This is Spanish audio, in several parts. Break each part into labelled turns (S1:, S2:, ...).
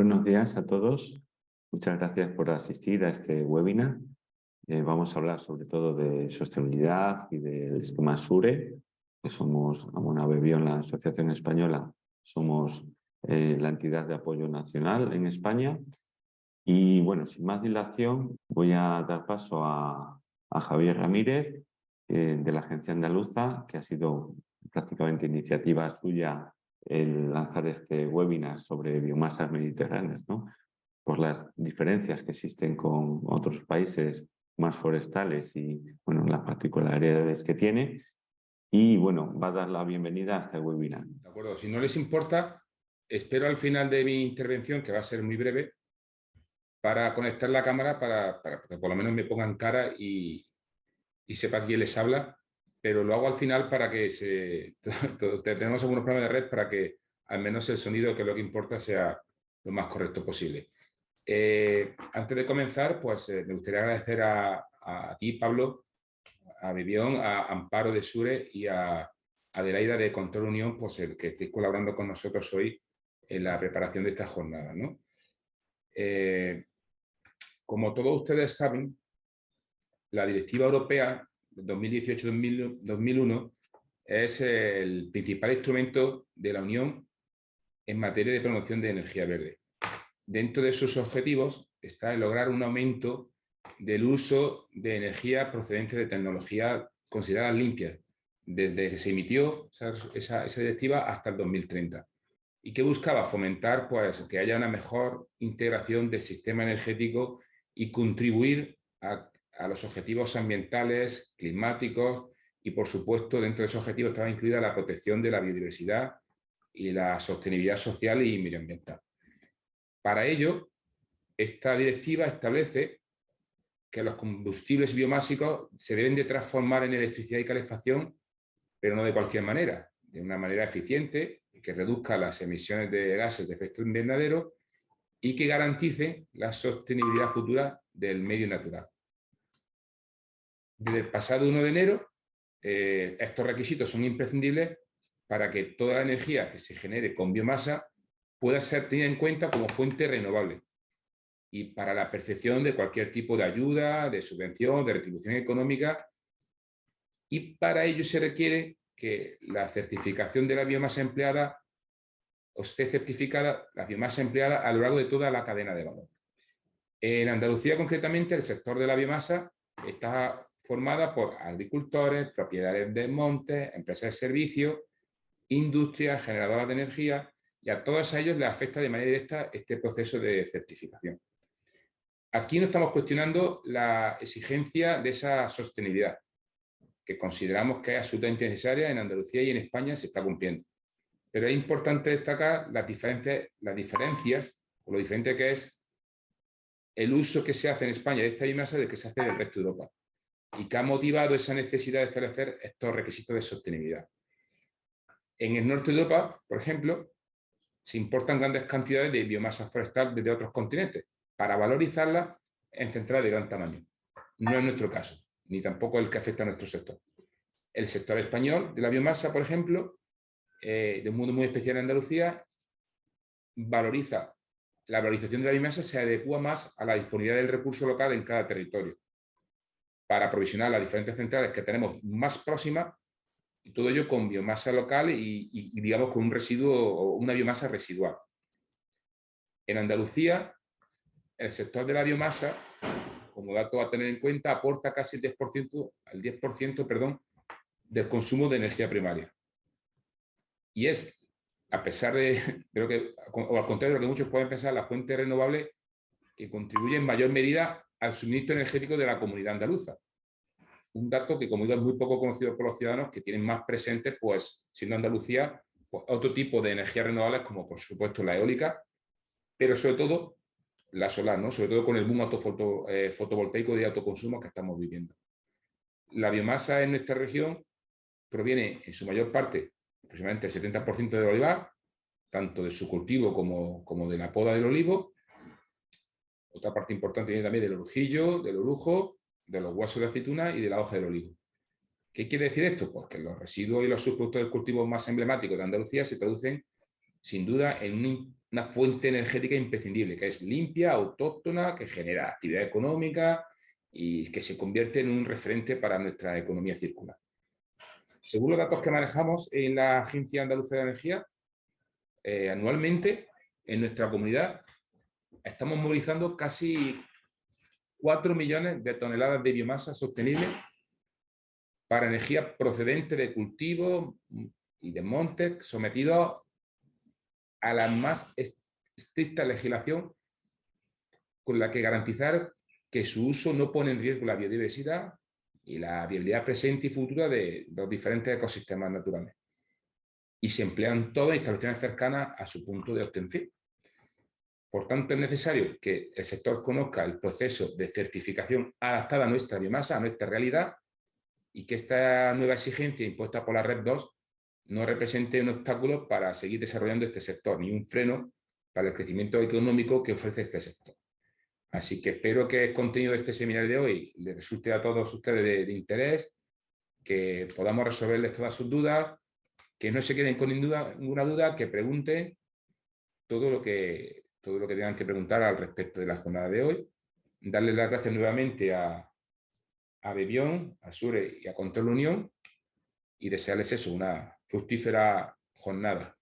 S1: Buenos días a todos. Muchas gracias por asistir a este webinar. Vamos a hablar sobre todo de sostenibilidad y del esquema SURE, que somos Bebión, la Asociación Española, somos la entidad de apoyo nacional en España. Y bueno, sin más dilación, voy a dar paso a Javier Ramírez, de la Agencia Andaluza, que ha sido prácticamente iniciativa suya el lanzar este webinar sobre biomasas mediterráneas, ¿no? Por las diferencias que existen con otros países más forestales y bueno, las particularidades que tiene. Y bueno, va a dar la bienvenida a este webinar.
S2: De acuerdo, si no les importa, espero al final de mi intervención, que va a ser muy breve, para conectar la cámara para que por lo menos me pongan cara y sepa quién les habla, pero lo hago al final para que tenemos algunos problemas de red para que al menos el sonido, que es lo que importa, sea lo más correcto posible. Antes de comenzar, pues me gustaría agradecer a ti, Pablo, a Bebión, a Amparo de Sure y a Adelaida de Control Unión, pues el que estéis colaborando con nosotros hoy en la preparación de esta jornada, ¿no? Como todos ustedes saben, la Directiva Europea 2018-2001 es el principal instrumento de la Unión en materia de promoción de energía verde. Dentro de sus objetivos está el lograr un aumento del uso de energía procedente de tecnologías consideradas limpias, desde que se emitió esa directiva hasta el 2030, y que buscaba fomentar pues, que haya una mejor integración del sistema energético y contribuir a los objetivos ambientales, climáticos y, por supuesto, dentro de esos objetivos estaba incluida la protección de la biodiversidad y la sostenibilidad social y medioambiental. Para ello, esta directiva establece que los combustibles biomásicos se deben de transformar en electricidad y calefacción, pero no de cualquier manera, de una manera eficiente, que reduzca las emisiones de gases de efecto invernadero y que garantice la sostenibilidad futura del medio natural. Desde el pasado 1 de enero, estos requisitos son imprescindibles para que toda la energía que se genere con biomasa pueda ser tenida en cuenta como fuente renovable y para la percepción de cualquier tipo de ayuda, de subvención, de retribución económica. Y para ello se requiere que la certificación de la biomasa empleada o esté certificada la biomasa empleada a lo largo de toda la cadena de valor. En Andalucía, concretamente, el sector de la biomasa está formada por agricultores, propietarios de montes, empresas de servicios, industrias, generadoras de energía, y a todos ellos les afecta de manera directa este proceso de certificación. Aquí no estamos cuestionando la exigencia de esa sostenibilidad, que consideramos que es absolutamente necesaria en Andalucía y en España se está cumpliendo. Pero es importante destacar las diferencias o lo diferente que es el uso que se hace en España de esta biomasa del que se hace en el resto de Europa y que ha motivado esa necesidad de establecer estos requisitos de sostenibilidad. En el norte de Europa, por ejemplo, se importan grandes cantidades de biomasa forestal desde otros continentes para valorizarla en centrales de gran tamaño. No es nuestro caso, ni tampoco el que afecta a nuestro sector. El sector español de la biomasa, por ejemplo, de un modo muy especial en Andalucía, la valorización de la biomasa se adecua más a la disponibilidad del recurso local en cada territorio para aprovisionar las diferentes centrales que tenemos más próximas, y todo ello con biomasa local y digamos con un residuo o una biomasa residual. En Andalucía, el sector de la biomasa, como dato a tener en cuenta, aporta casi el 10% del consumo de energía primaria. Y es, a pesar de, creo que, o al contrario de lo que muchos pueden pensar, la fuente renovable que contribuye en mayor medida al suministro energético de la comunidad andaluza. Un dato que, como digo, es muy poco conocido por los ciudadanos, que tienen más presente, pues, siendo Andalucía, pues, otro tipo de energías renovables, como por supuesto la eólica, pero sobre todo la solar, ¿no? Sobre todo con el boom fotovoltaico de autoconsumo que estamos viviendo. La biomasa en nuestra región proviene en su mayor parte, aproximadamente el 70% del olivar, tanto de su cultivo como de la poda del olivo. Otra parte importante viene también del orujillo, del orujo, de los huesos de aceituna y de la hoja del olivo. ¿Qué quiere decir esto? Pues que los residuos y los subproductos del cultivo más emblemáticos de Andalucía se traducen sin duda, en una fuente energética imprescindible, que es limpia, autóctona, que genera actividad económica y que se convierte en un referente para nuestra economía circular. Según los datos que manejamos en la Agencia Andaluza de Energía, anualmente en nuestra comunidad estamos movilizando casi 4 millones de toneladas de biomasa sostenible para energía procedente de cultivos y de montes sometidos a la más estricta legislación con la que garantizar que su uso no pone en riesgo la biodiversidad y la viabilidad presente y futura de los diferentes ecosistemas naturales. Y se emplean todas instalaciones cercanas a su punto de obtención. Por tanto, es necesario que el sector conozca el proceso de certificación adaptada a nuestra biomasa, a nuestra realidad, y que esta nueva exigencia impuesta por la Red 2 no represente un obstáculo para seguir desarrollando este sector, ni un freno para el crecimiento económico que ofrece este sector. Así que espero que el contenido de este seminario de hoy les resulte a todos ustedes de interés, que podamos resolverles todas sus dudas, que no se queden con ninguna duda, que pregunten todo lo que tengan que preguntar al respecto de la jornada de hoy. Darles las gracias nuevamente a Bebión, a Sure y a Control Unión y desearles eso, una fructífera jornada.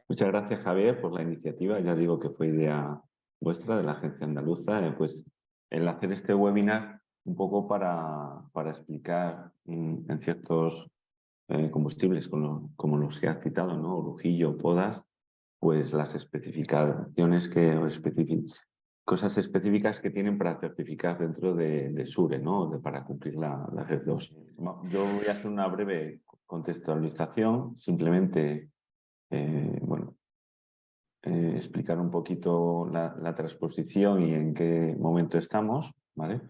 S1: Muchas gracias, Javier, por la iniciativa. Ya digo que fue idea vuestra, de la Agencia Andaluza, pues el hacer este webinar un poco para explicar en ciertos combustibles, como los que has citado, ¿no? Orujillo, podas, pues las especificaciones cosas específicas que tienen para certificar dentro de SURE, ¿no? Para cumplir la Red 2. Yo voy a hacer una breve contextualización, simplemente explicar un poquito la transposición y en qué momento estamos, ¿vale?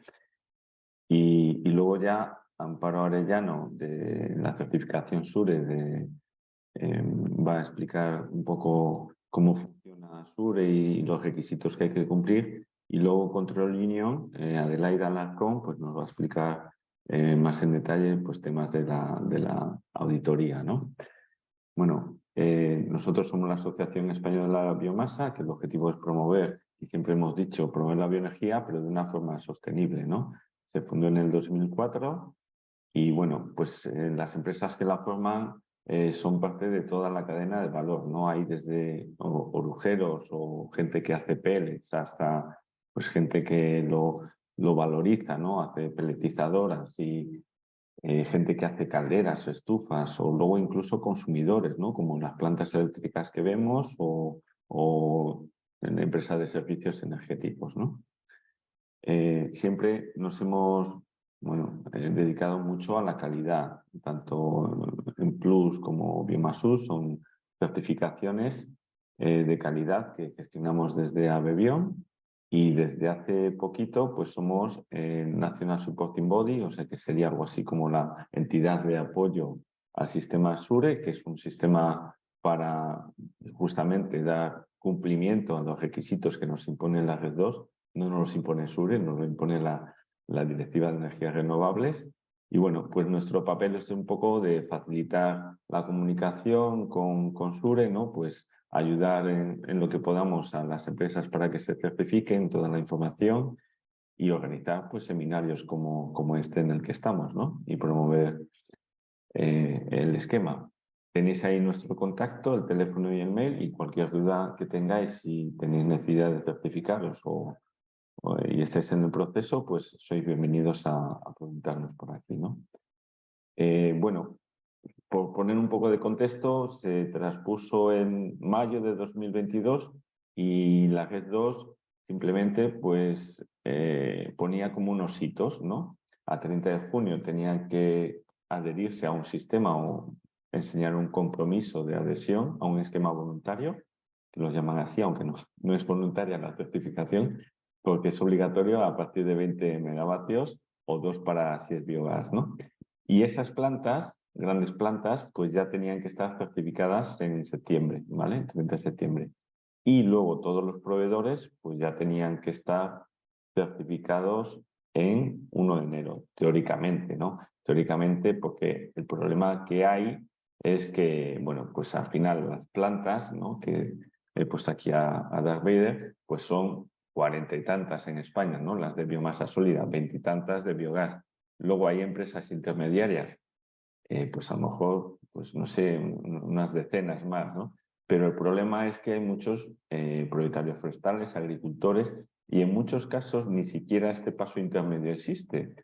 S1: Y luego ya Amparo Arellano, de la certificación SURE, va a explicar un poco cómo funciona SURE y los requisitos que hay que cumplir. Y luego Control Union, Adelaida Alarcón, pues nos va a explicar más en detalle pues, temas de la auditoría, ¿no? Bueno, nosotros somos la Asociación Española de la Biomasa, que el objetivo es promover, y siempre hemos dicho, promover la bioenergía, pero de una forma sostenible, ¿no? Se fundó en el 2004 y, bueno, pues las empresas que la forman son parte de toda la cadena de valor, ¿no? Hay desde orujeros o gente que hace pellets hasta pues, gente que lo valoriza, ¿no? Hace pelletizadoras y gente que hace calderas o estufas, o luego incluso consumidores, ¿no? Como las plantas eléctricas que vemos o en empresas de servicios energéticos, ¿no? Siempre nos hemos dedicado mucho a la calidad, tanto en Plus como Biomasus, son certificaciones de calidad que gestionamos desde Abebión. Y desde hace poquito, pues somos National Supporting Body, o sea que sería algo así como la entidad de apoyo al sistema SURE, que es un sistema para justamente dar cumplimiento a los requisitos que nos impone la Red 2. No nos los impone SURE, nos lo impone la Directiva de Energías Renovables. Y bueno, pues nuestro papel es un poco de facilitar la comunicación con SURE, ¿no? Pues ayudar en lo que podamos a las empresas para que se certifiquen toda la información y organizar pues, seminarios como este en el que estamos, ¿no? Y promover el esquema. Tenéis ahí nuestro contacto, el teléfono y el mail, y cualquier duda que tengáis, si tenéis necesidad de certificaros y estáis en el proceso, pues sois bienvenidos a preguntarnos por aquí, ¿no? Bueno, por poner un poco de contexto, se transpuso en mayo de 2022 y la Red 2 simplemente pues, ponía como unos hitos, ¿no? A 30 de junio tenían que adherirse a un sistema o enseñar un compromiso de adhesión a un esquema voluntario, que lo llaman así, aunque no es voluntaria la certificación, porque es obligatorio a partir de 20 megavatios o 2 para si es biogás, ¿no? Y esas plantas, grandes plantas, pues ya tenían que estar certificadas en septiembre, ¿vale? 30 de septiembre. Y luego todos los proveedores, pues ya tenían que estar certificados en 1 de enero, teóricamente, ¿no? Teóricamente porque el problema que hay es que, bueno, pues al final las plantas, ¿no?, que he puesto aquí a Darth Vader, pues son 40 y tantas en España, ¿no?, las de biomasa sólida, 20 y tantas de biogás. Luego hay empresas intermediarias, pues a lo mejor, pues no sé, unas decenas más, ¿no? Pero el problema es que hay muchos propietarios forestales, agricultores, y en muchos casos ni siquiera este paso intermedio existe.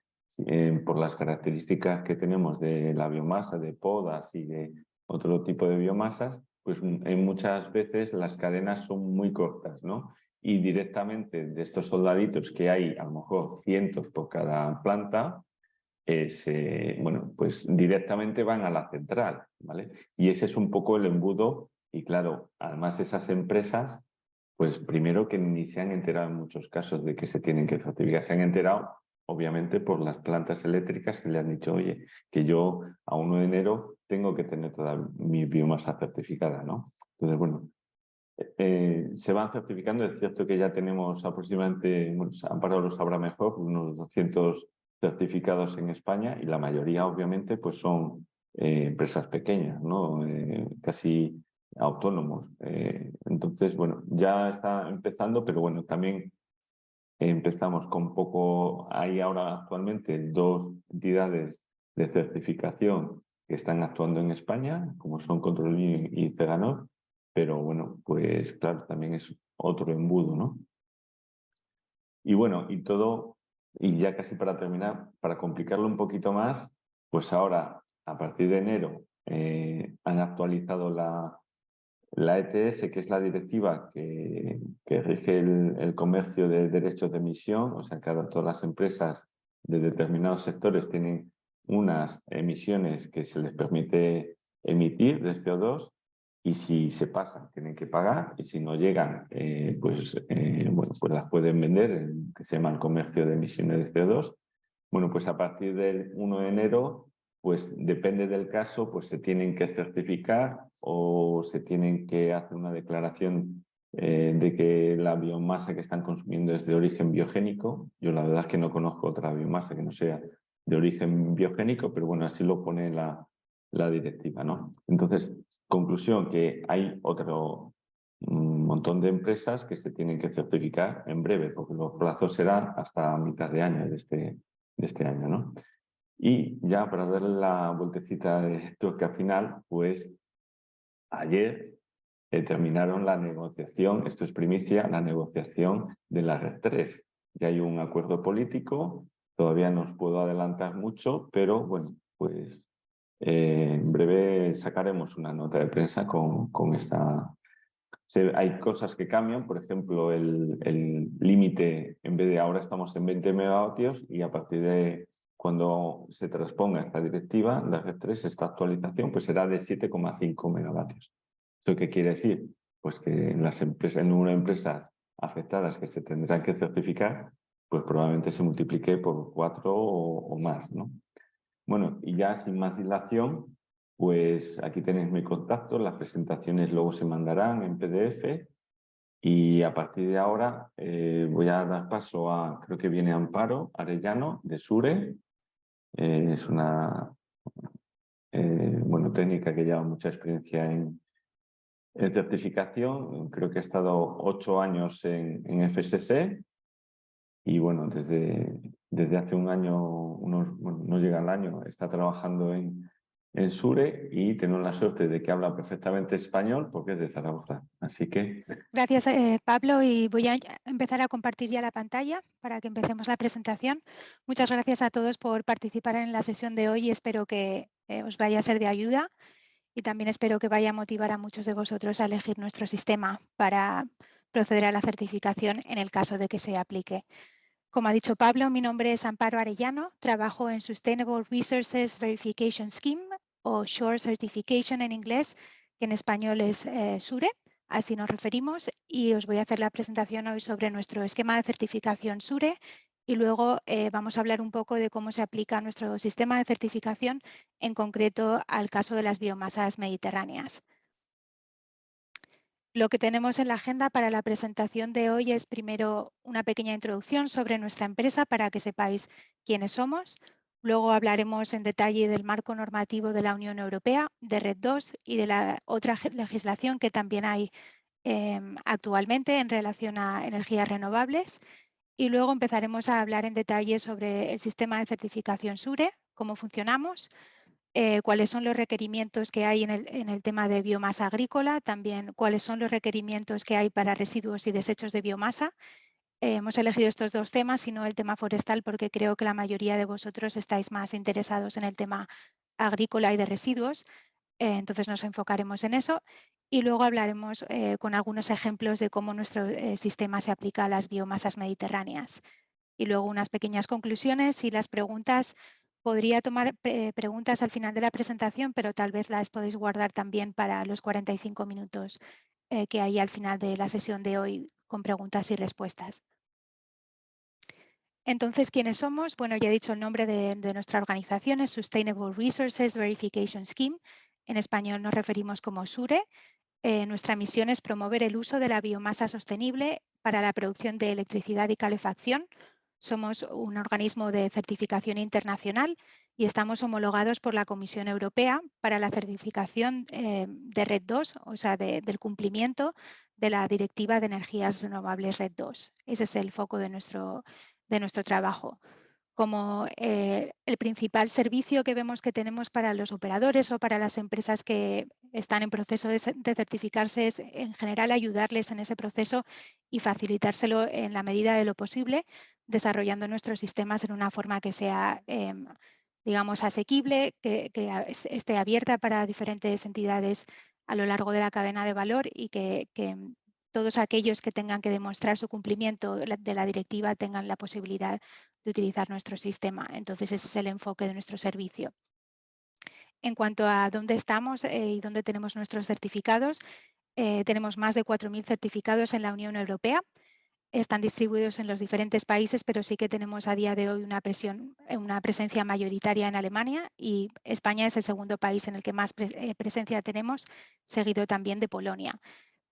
S1: Por las características que tenemos de la biomasa, de podas y de otro tipo de biomasas, pues en muchas veces las cadenas son muy cortas, ¿no? Y directamente de estos soldaditos que hay, a lo mejor cientos por cada planta, bueno, pues directamente van a la central, ¿vale? Y ese es un poco el embudo. Y claro, además esas empresas, pues primero que ni se han enterado en muchos casos de que se tienen que certificar. Se han enterado, obviamente, por las plantas eléctricas que le han dicho, oye, que yo a 1 de enero tengo que tener toda mi biomasa certificada, ¿no? Entonces, bueno, se van certificando. Es cierto que ya tenemos aproximadamente, bueno, Amparo lo sabrá mejor, unos 200 certificados en España, y la mayoría, obviamente, pues son empresas pequeñas, ¿no? Casi autónomos. Entonces, bueno, ya está empezando, pero bueno, también empezamos con poco. Hay ahora actualmente 2 entidades de certificación que están actuando en España, como son Controlin y Ceganor, pero bueno, pues claro, también es otro embudo, ¿no? Y bueno, y todo, y ya casi para terminar, para complicarlo un poquito más, pues ahora, a partir de enero, han actualizado la ETS, que es la directiva que rige el comercio de derechos de emisión. O sea, todas las empresas de determinados sectores tienen unas emisiones que se les permite emitir de CO2, y si se pasan tienen que pagar, y si no llegan, bueno, pues las pueden vender, que se llama el comercio de emisiones de CO2. Bueno, pues a partir del 1 de enero, pues depende del caso, pues se tienen que certificar o se tienen que hacer una declaración de que la biomasa que están consumiendo es de origen biogénico. Yo la verdad es que no conozco otra biomasa que no sea de origen biogénico, pero bueno, así lo pone la directiva, ¿no? Entonces, conclusión, que hay otro montón de empresas que se tienen que certificar en breve, porque los plazos serán hasta mitad de año de este año, ¿no? Y ya para darle la vueltecita de tuerca final, pues ayer terminaron la negociación, esto es primicia, la negociación de la Red 3. Ya hay un acuerdo político, todavía no os puedo adelantar mucho, pero bueno, pues en breve sacaremos una nota de prensa con esta. Hay cosas que cambian, por ejemplo, el límite, en vez de ahora estamos en 20 megavatios, y a partir de cuando se transponga esta directiva, la Red 3, esta actualización, pues será de 7,5 megavatios. ¿Esto qué quiere decir? Pues que en las empresas, el número de empresas afectadas que se tendrán que certificar, pues probablemente se multiplique por 4 o más, ¿no? Bueno, y ya sin más dilación, pues aquí tenéis mi contacto, las presentaciones luego se mandarán en PDF, y a partir de ahora voy a dar paso a, creo que viene Amparo Arellano de SURE. Es una bueno, técnica que lleva mucha experiencia en certificación. Creo que ha estado 8 años en FSC, y bueno, desde hace un año, bueno, no llega al año, está trabajando en SURE, y tengo la suerte de que habla perfectamente español porque es de Zaragoza. Así que
S3: Gracias, Pablo, y voy a empezar a compartir ya la pantalla para que empecemos la presentación. Muchas gracias a todos por participar en la sesión de hoy, y espero que os vaya a ser de ayuda, y también espero que vaya a motivar a muchos de vosotros a elegir nuestro sistema para proceder a la certificación en el caso de que se aplique. Como ha dicho Pablo, mi nombre es Amparo Arellano, trabajo en Sustainable Resources Verification Scheme, o SURE Certification en inglés, que en español es SURE, así nos referimos, y os voy a hacer la presentación hoy sobre nuestro esquema de certificación SURE, y luego vamos a hablar un poco de cómo se aplica nuestro sistema de certificación, en concreto al caso de las biomasas mediterráneas. Lo que tenemos en la agenda para la presentación de hoy es primero una pequeña introducción sobre nuestra empresa para que sepáis quiénes somos, Luego hablaremos en detalle del marco normativo de la Unión Europea, de RED II y de la otra legislación que también hay actualmente en relación a energías renovables. Y luego empezaremos a hablar en detalle sobre el sistema de certificación SURE, cómo funcionamos, cuáles son los requerimientos que hay en el tema de biomasa agrícola, también cuáles son los requerimientos que hay para residuos y desechos de biomasa. Hemos elegido estos dos temas y no el tema forestal porque creo que la mayoría de vosotros estáis más interesados en el tema agrícola y de residuos, entonces nos enfocaremos en eso y luego hablaremos con algunos ejemplos de cómo nuestro sistema se aplica a las biomasas mediterráneas. Y luego unas pequeñas conclusiones y las preguntas. Podría tomar preguntas al final de la presentación, pero tal vez las podéis guardar también para los 45 minutos que hay al final de la sesión de hoy con preguntas y respuestas. Entonces, ¿quiénes somos? Bueno, ya he dicho el nombre de nuestra organización, es Sustainable Resources Verification Scheme. En español nos referimos como SURE. Nuestra misión es promover el uso de la biomasa sostenible para la producción de electricidad y calefacción. Somos un organismo de certificación internacional y estamos homologados por la Comisión Europea para la certificación de RED II, o sea, del cumplimiento de la Directiva de Energías Renovables RED II. Ese es el foco de nuestro trabajo. Como el principal servicio que vemos que tenemos para los operadores o para las empresas que están en proceso de certificarse es en general ayudarles en ese proceso y facilitárselo en la medida de lo posible, desarrollando nuestros sistemas en una forma que sea, digamos, asequible, que esté abierta para diferentes entidades a lo largo de la cadena de valor y que todos aquellos que tengan que demostrar su cumplimiento de la directiva tengan la posibilidad de utilizar nuestro sistema. Entonces, ese es el enfoque de nuestro servicio. En cuanto a dónde estamos y dónde tenemos nuestros certificados, tenemos más de 4.000 certificados en la Unión Europea. Están distribuidos en los diferentes países, pero sí que tenemos a día de hoy una presencia mayoritaria en Alemania y España es el segundo país en el que más presencia tenemos, seguido también de Polonia.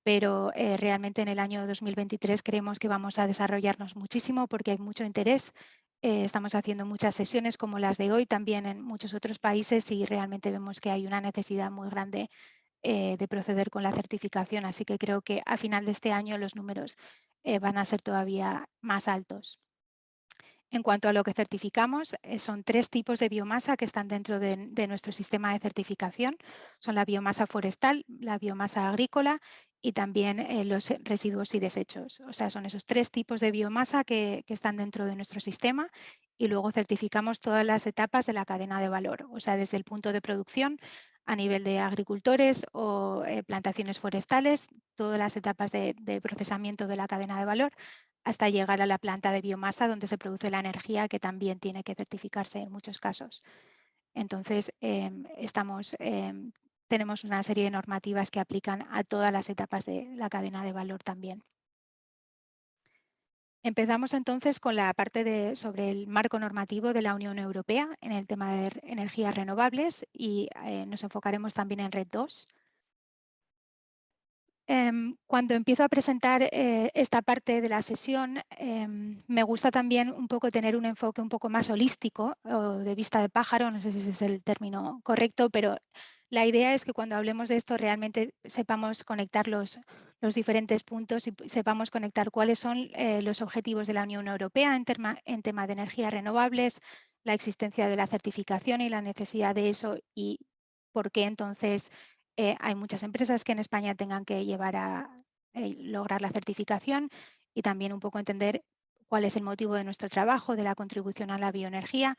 S3: Pero realmente en el año 2023 creemos que vamos a desarrollarnos muchísimo porque hay mucho interés. Estamos haciendo muchas sesiones como las de hoy también en muchos otros países y realmente vemos que hay una necesidad muy grande de proceder con la certificación. Así que creo que a final de este año los números van a ser todavía más altos. En cuanto a lo que certificamos, son 3 tipos de biomasa que están dentro de nuestro sistema de certificación. Son la biomasa forestal, la biomasa agrícola y también los residuos y desechos. O sea, son esos 3 tipos de biomasa que están dentro de nuestro sistema y luego certificamos todas las etapas de la cadena de valor. O sea, desde el punto de producción a nivel de agricultores o plantaciones forestales, todas las etapas de procesamiento de la cadena de valor, hasta llegar a la planta de biomasa donde se produce la energía que también tiene que certificarse en muchos casos. Entonces, tenemos una serie de normativas que aplican a todas las etapas de la cadena de valor también. Empezamos entonces con la parte sobre el marco normativo de la Unión Europea en el tema de energías renovables y nos enfocaremos también en RED II. Cuando empiezo a presentar esta parte de la sesión, me gusta también un poco tener un enfoque un poco más holístico o de vista de pájaro, no sé si ese es el término correcto, pero la idea es que cuando hablemos de esto realmente sepamos conectar los diferentes puntos y sepamos conectar cuáles son los objetivos de la Unión Europea en tema de energías renovables, la existencia de la certificación y la necesidad de eso y por qué entonces hay muchas empresas que en España tengan que llevar a lograr la certificación y también un poco entender cuál es el motivo de nuestro trabajo, de la contribución a la bioenergía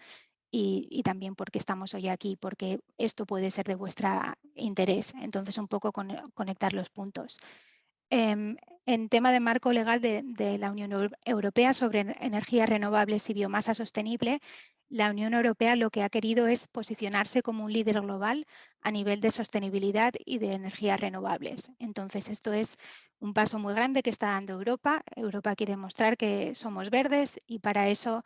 S3: y también por qué estamos hoy aquí, porque esto puede ser de vuestro interés. Entonces, un poco conectar los puntos. En tema de marco legal de la Unión Europea sobre energías renovables y biomasa sostenible, la Unión Europea lo que ha querido es posicionarse como un líder global a nivel de sostenibilidad y de energías renovables. Entonces, esto es un paso muy grande que está dando Europa. Europa quiere mostrar que somos verdes y para eso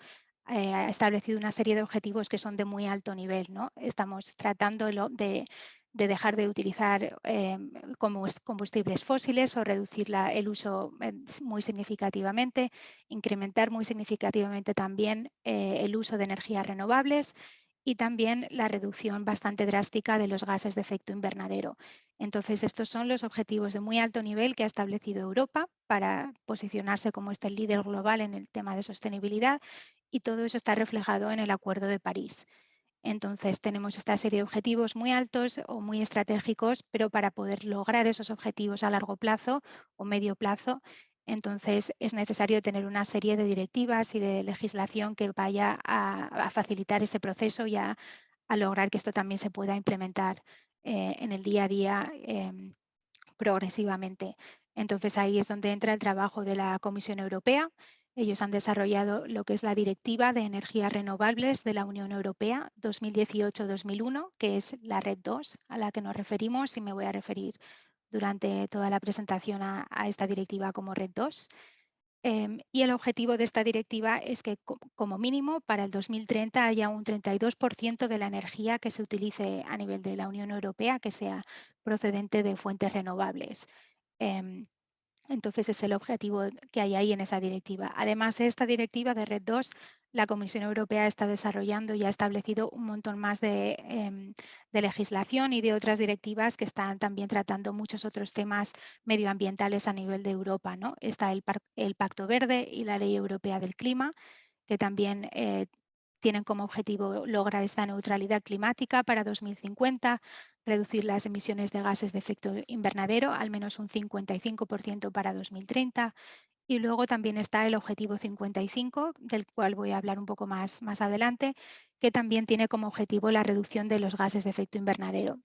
S3: ha establecido una serie de objetivos que son de muy alto nivel, ¿no? Estamos tratando de dejar de utilizar combustibles fósiles o reducir el uso muy significativamente, incrementar muy significativamente también el uso de energías renovables y también la reducción bastante drástica de los gases de efecto invernadero. Entonces, estos son los objetivos de muy alto nivel que ha establecido Europa para posicionarse como este líder global en el tema de sostenibilidad, y todo eso está reflejado en el Acuerdo de París. Entonces, tenemos esta serie de objetivos muy altos o muy estratégicos, pero para poder lograr esos objetivos a largo plazo o medio plazo, entonces es necesario tener una serie de directivas y de legislación que vaya a facilitar ese proceso y a lograr que esto también se pueda implementar en el día a día progresivamente. Entonces ahí es donde entra el trabajo de la Comisión Europea. Ellos han desarrollado lo que es la Directiva de Energías Renovables de la Unión Europea 2018-2001, que es la Red 2 a la que nos referimos, y me voy a referir durante toda la presentación a esta directiva como Red 2. Y el objetivo de esta directiva es que como mínimo para el 2030 haya un 32% de la energía que se utilice a nivel de la Unión Europea que sea procedente de fuentes renovables. Entonces es el objetivo que hay ahí en esa directiva. Además de esta directiva de Red 2, la Comisión Europea está desarrollando y ha establecido un montón más de legislación y de otras directivas que están también tratando muchos otros temas medioambientales a nivel de Europa, ¿no? Está el Pacto Verde y la Ley Europea del Clima, que también tienen como objetivo lograr esta neutralidad climática para 2050, reducir las emisiones de gases de efecto invernadero al menos un 55% para 2030. Y luego también está el objetivo 55, del cual voy a hablar un poco más adelante, que también tiene como objetivo la reducción de los gases de efecto invernadero.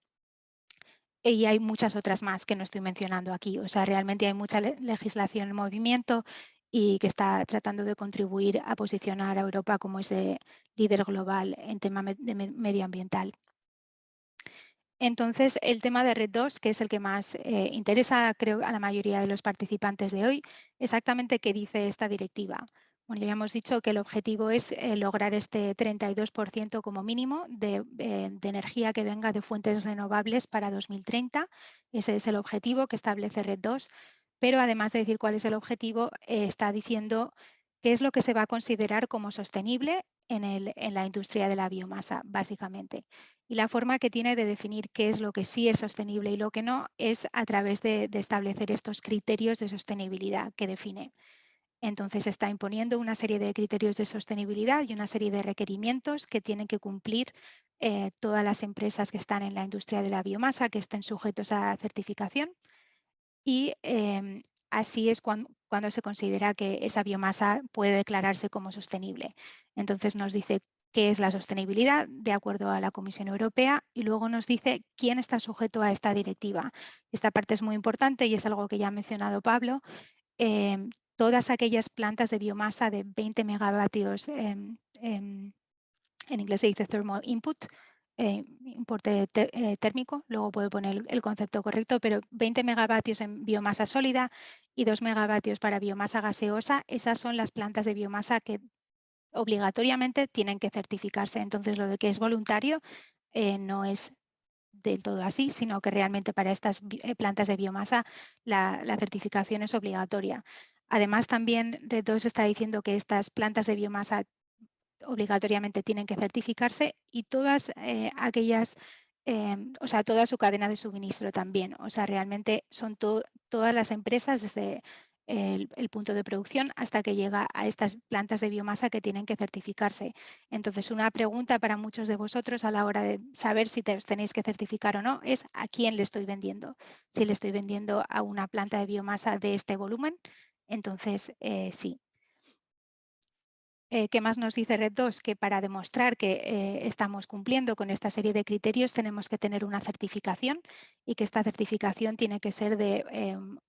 S3: Y hay muchas otras más que no estoy mencionando aquí. O sea, realmente hay mucha legislación en movimiento y que está tratando de contribuir a posicionar a Europa como ese líder global en tema medioambiental. Entonces, el tema de Red 2, que es el que más interesa, creo, a la mayoría de los participantes de hoy, exactamente qué dice esta directiva. Bueno, ya hemos dicho que el objetivo es lograr este 32% como mínimo de energía que venga de fuentes renovables para 2030. Ese es el objetivo que establece Red 2. Pero además de decir cuál es el objetivo, está diciendo qué es lo que se va a considerar como sostenible en la industria de la biomasa, básicamente. Y la forma que tiene de definir qué es lo que sí es sostenible y lo que no es a través de establecer estos criterios de sostenibilidad que define. Entonces está imponiendo una serie de criterios de sostenibilidad y una serie de requerimientos que tienen que cumplir todas las empresas que están en la industria de la biomasa, que estén sujetos a certificación. Y así es cuando se considera que esa biomasa puede declararse como sostenible. Entonces nos dice qué es la sostenibilidad de acuerdo a la Comisión Europea y luego nos dice quién está sujeto a esta directiva. Esta parte es muy importante y es algo que ya ha mencionado Pablo. Todas aquellas plantas de biomasa de 20 megavatios, en inglés se dice thermal input, importe térmico, luego puedo poner el concepto correcto, pero 20 megavatios en biomasa sólida y 2 megavatios para biomasa gaseosa, esas son las plantas de biomasa que obligatoriamente tienen que certificarse. Entonces, lo de que es voluntario no es del todo así, sino que realmente para estas plantas de biomasa la certificación es obligatoria. Además, también Red 2 está diciendo que estas plantas de biomasa obligatoriamente tienen que certificarse y todas aquellas, o sea, toda su cadena de suministro también. O sea, realmente son todas las empresas desde el punto de producción hasta que llega a estas plantas de biomasa que tienen que certificarse. Entonces, una pregunta para muchos de vosotros a la hora de saber si os tenéis que certificar o no es a quién le estoy vendiendo. Si le estoy vendiendo a una planta de biomasa de este volumen, entonces sí. ¿Qué más nos dice Red 2? Que para demostrar que estamos cumpliendo con esta serie de criterios tenemos que tener una certificación y que esta certificación tiene que ser de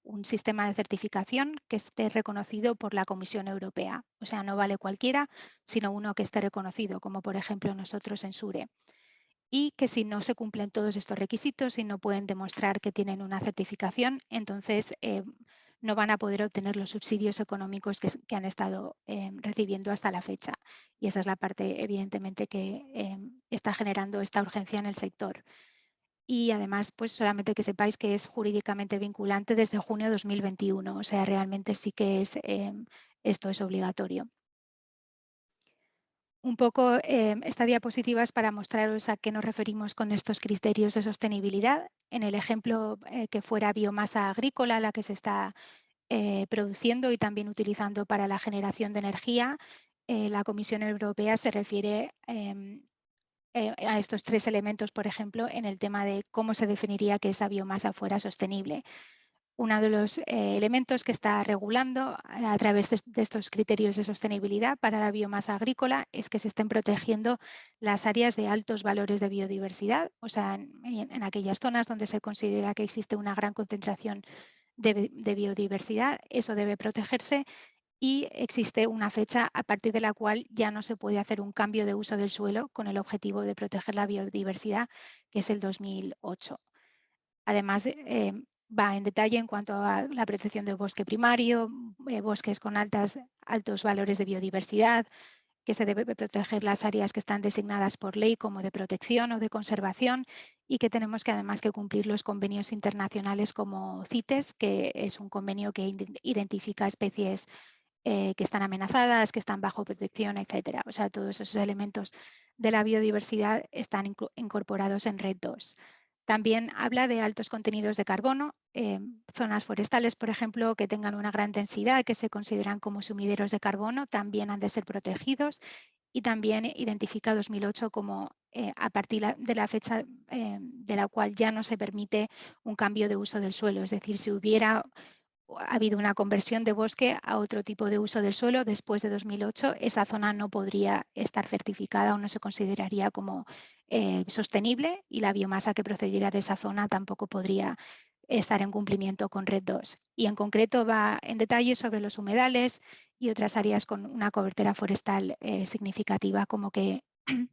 S3: un sistema de certificación que esté reconocido por la Comisión Europea. O sea, no vale cualquiera, sino uno que esté reconocido, como por ejemplo nosotros en SURE. Y que si no se cumplen todos estos requisitos y no pueden demostrar que tienen una certificación, entonces no van a poder obtener los subsidios económicos que han estado recibiendo hasta la fecha. Y esa es la parte, evidentemente, que está generando esta urgencia en el sector. Y además, pues solamente que sepáis que es jurídicamente vinculante desde junio de 2021. O sea, realmente sí que es, esto es obligatorio. Un poco esta diapositiva es para mostraros a qué nos referimos con estos criterios de sostenibilidad. En el ejemplo que fuera biomasa agrícola, la que se está produciendo y también utilizando para la generación de energía, la Comisión Europea se refiere a estos 3 elementos, por ejemplo, en el tema de cómo se definiría que esa biomasa fuera sostenible. Uno de los elementos que está regulando a través de estos criterios de sostenibilidad para la biomasa agrícola es que se estén protegiendo las áreas de altos valores de biodiversidad, o sea, en aquellas zonas donde se considera que existe una gran concentración de biodiversidad, eso debe protegerse y existe una fecha a partir de la cual ya no se puede hacer un cambio de uso del suelo con el objetivo de proteger la biodiversidad, que es el 2008. Además, va en detalle en cuanto a la protección del bosque primario, bosques con altos valores de biodiversidad, que se debe proteger las áreas que están designadas por ley como de protección o de conservación y que tenemos que además que cumplir los convenios internacionales como CITES, que es un convenio que identifica especies que están amenazadas, que están bajo protección, etcétera. O sea, todos esos elementos de la biodiversidad están incorporados en RED 2. También habla de altos contenidos de carbono, zonas forestales, por ejemplo, que tengan una gran densidad, que se consideran como sumideros de carbono, también han de ser protegidos y también identifica 2008 como a partir de la fecha de la cual ya no se permite un cambio de uso del suelo. Es decir, si hubiera habido una conversión de bosque a otro tipo de uso del suelo después de 2008, esa zona no podría estar certificada o no se consideraría como sostenible y la biomasa que procediera de esa zona tampoco podría estar en cumplimiento con RED 2. Y en concreto va en detalle sobre los humedales y otras áreas con una cobertura forestal significativa, como que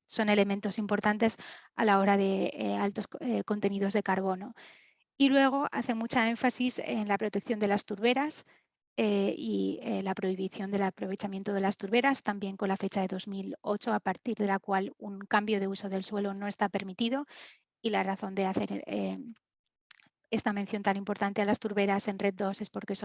S3: son elementos importantes a la hora de altos contenidos de carbono. Y luego hace mucha énfasis en la protección de las turberas y la prohibición del aprovechamiento de las turberas, también con la fecha de 2008, a partir de la cual un cambio de uso del suelo no está permitido. Y la razón de hacer esta mención tan importante a las turberas en RED 2 es porque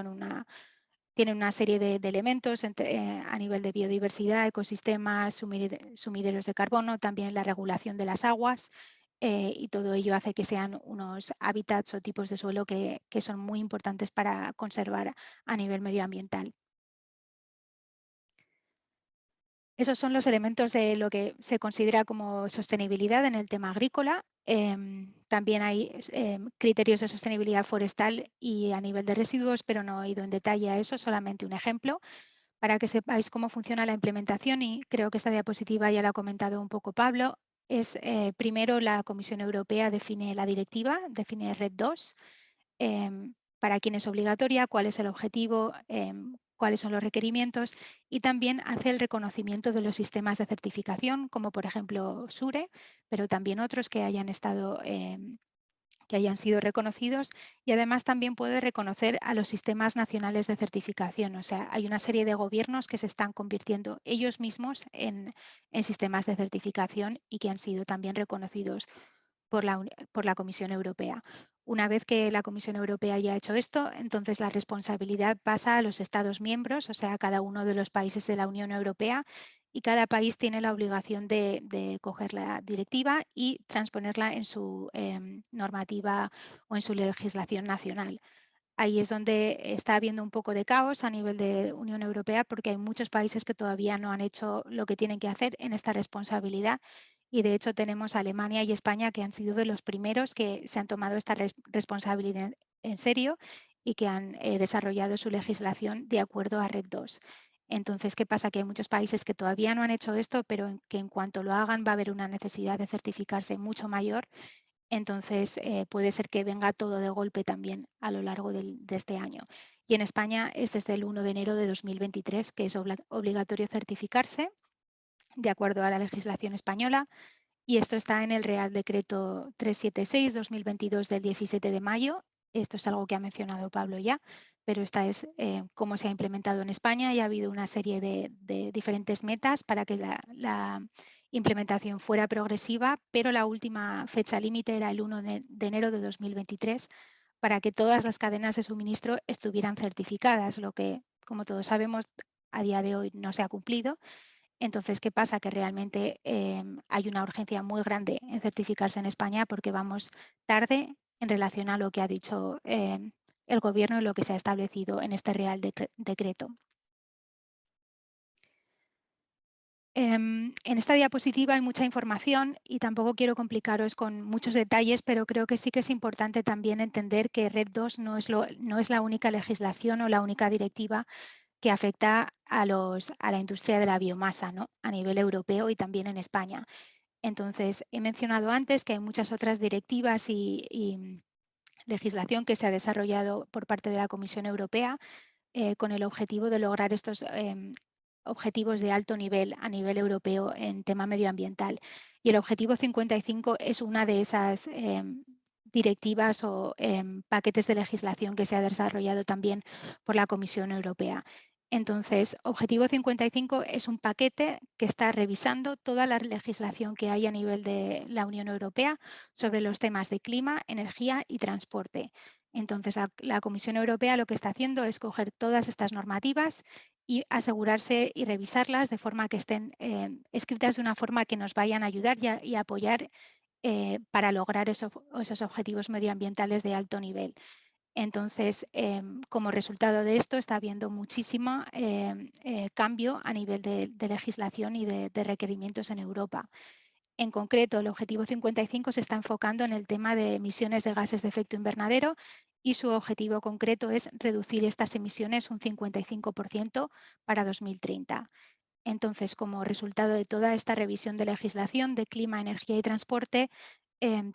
S3: tienen una serie de elementos a nivel de biodiversidad, ecosistemas, sumideros de carbono, también la regulación de las aguas. Y todo ello hace que sean unos hábitats o tipos de suelo que son muy importantes para conservar a nivel medioambiental. Esos son los elementos de lo que se considera como sostenibilidad en el tema agrícola. También hay criterios de sostenibilidad forestal y a nivel de residuos, pero no he ido en detalle a eso, solamente un ejemplo para que sepáis cómo funciona la implementación, y creo que esta diapositiva ya la ha comentado un poco Pablo. Es primero la Comisión Europea define la directiva, define RED 2, para quién es obligatoria, cuál es el objetivo, cuáles son los requerimientos, y también hace el reconocimiento de los sistemas de certificación, como por ejemplo SURE, pero también otros que hayan estado que hayan sido reconocidos, y además también puede reconocer a los sistemas nacionales de certificación. O sea, hay una serie de gobiernos que se están convirtiendo ellos mismos en sistemas de certificación y que han sido también reconocidos por la Comisión Europea. Una vez que la Comisión Europea ya ha hecho esto, entonces la responsabilidad pasa a los Estados miembros, o sea, a cada uno de los países de la Unión Europea, y cada país tiene la obligación de coger la directiva y transponerla en su normativa o en su legislación nacional. Ahí es donde está habiendo un poco de caos a nivel de Unión Europea, porque hay muchos países que todavía no han hecho lo que tienen que hacer en esta responsabilidad. Y de hecho tenemos a Alemania y España, que han sido de los primeros que se han tomado esta responsabilidad en serio y que han desarrollado su legislación de acuerdo a RED 2. Entonces, ¿qué pasa? Que hay muchos países que todavía no han hecho esto, pero que en cuanto lo hagan va a haber una necesidad de certificarse mucho mayor. Entonces, puede ser que venga todo de golpe también a lo largo de este año. Y en España es desde el 1 de enero de 2023 que es obligatorio certificarse de acuerdo a la legislación española, y esto está en el Real Decreto 376-2022 del 17 de mayo. Esto es algo que ha mencionado Pablo ya, pero esta es cómo se ha implementado en España, y ha habido una serie de diferentes metas para que la implementación fuera progresiva, pero la última fecha límite era el 1 de enero de 2023 para que todas las cadenas de suministro estuvieran certificadas, lo que, como todos sabemos, a día de hoy no se ha cumplido. Entonces, ¿qué pasa? Que realmente hay una urgencia muy grande en certificarse en España porque vamos tarde en relación a lo que ha dicho el Gobierno y lo que se ha establecido en este Real Decreto. En esta diapositiva hay mucha información y tampoco quiero complicaros con muchos detalles, pero creo que sí que es importante también entender que RED II no es la única legislación o la única directiva que afecta a la industria de la biomasa, ¿no? A nivel europeo y también en España. Entonces, he mencionado antes que hay muchas otras directivas y legislación que se ha desarrollado por parte de la Comisión Europea con el objetivo de lograr estos objetivos de alto nivel a nivel europeo en tema medioambiental. Y el objetivo 55 es una de esas directivas o paquetes de legislación que se ha desarrollado también por la Comisión Europea. Entonces, Objetivo 55 es un paquete que está revisando toda la legislación que hay a nivel de la Unión Europea sobre los temas de clima, energía y transporte. Entonces, la Comisión Europea lo que está haciendo es coger todas estas normativas y asegurarse y revisarlas de forma que estén escritas de una forma que nos vayan a ayudar y apoyar para lograr esos objetivos medioambientales de alto nivel. Entonces, como resultado de esto, está habiendo muchísimo cambio a nivel de legislación y de requerimientos en Europa. En concreto, el Objetivo 55 se está enfocando en el tema de emisiones de gases de efecto invernadero y su objetivo concreto es reducir estas emisiones un 55% para 2030. Entonces, como resultado de toda esta revisión de legislación de clima, energía y transporte,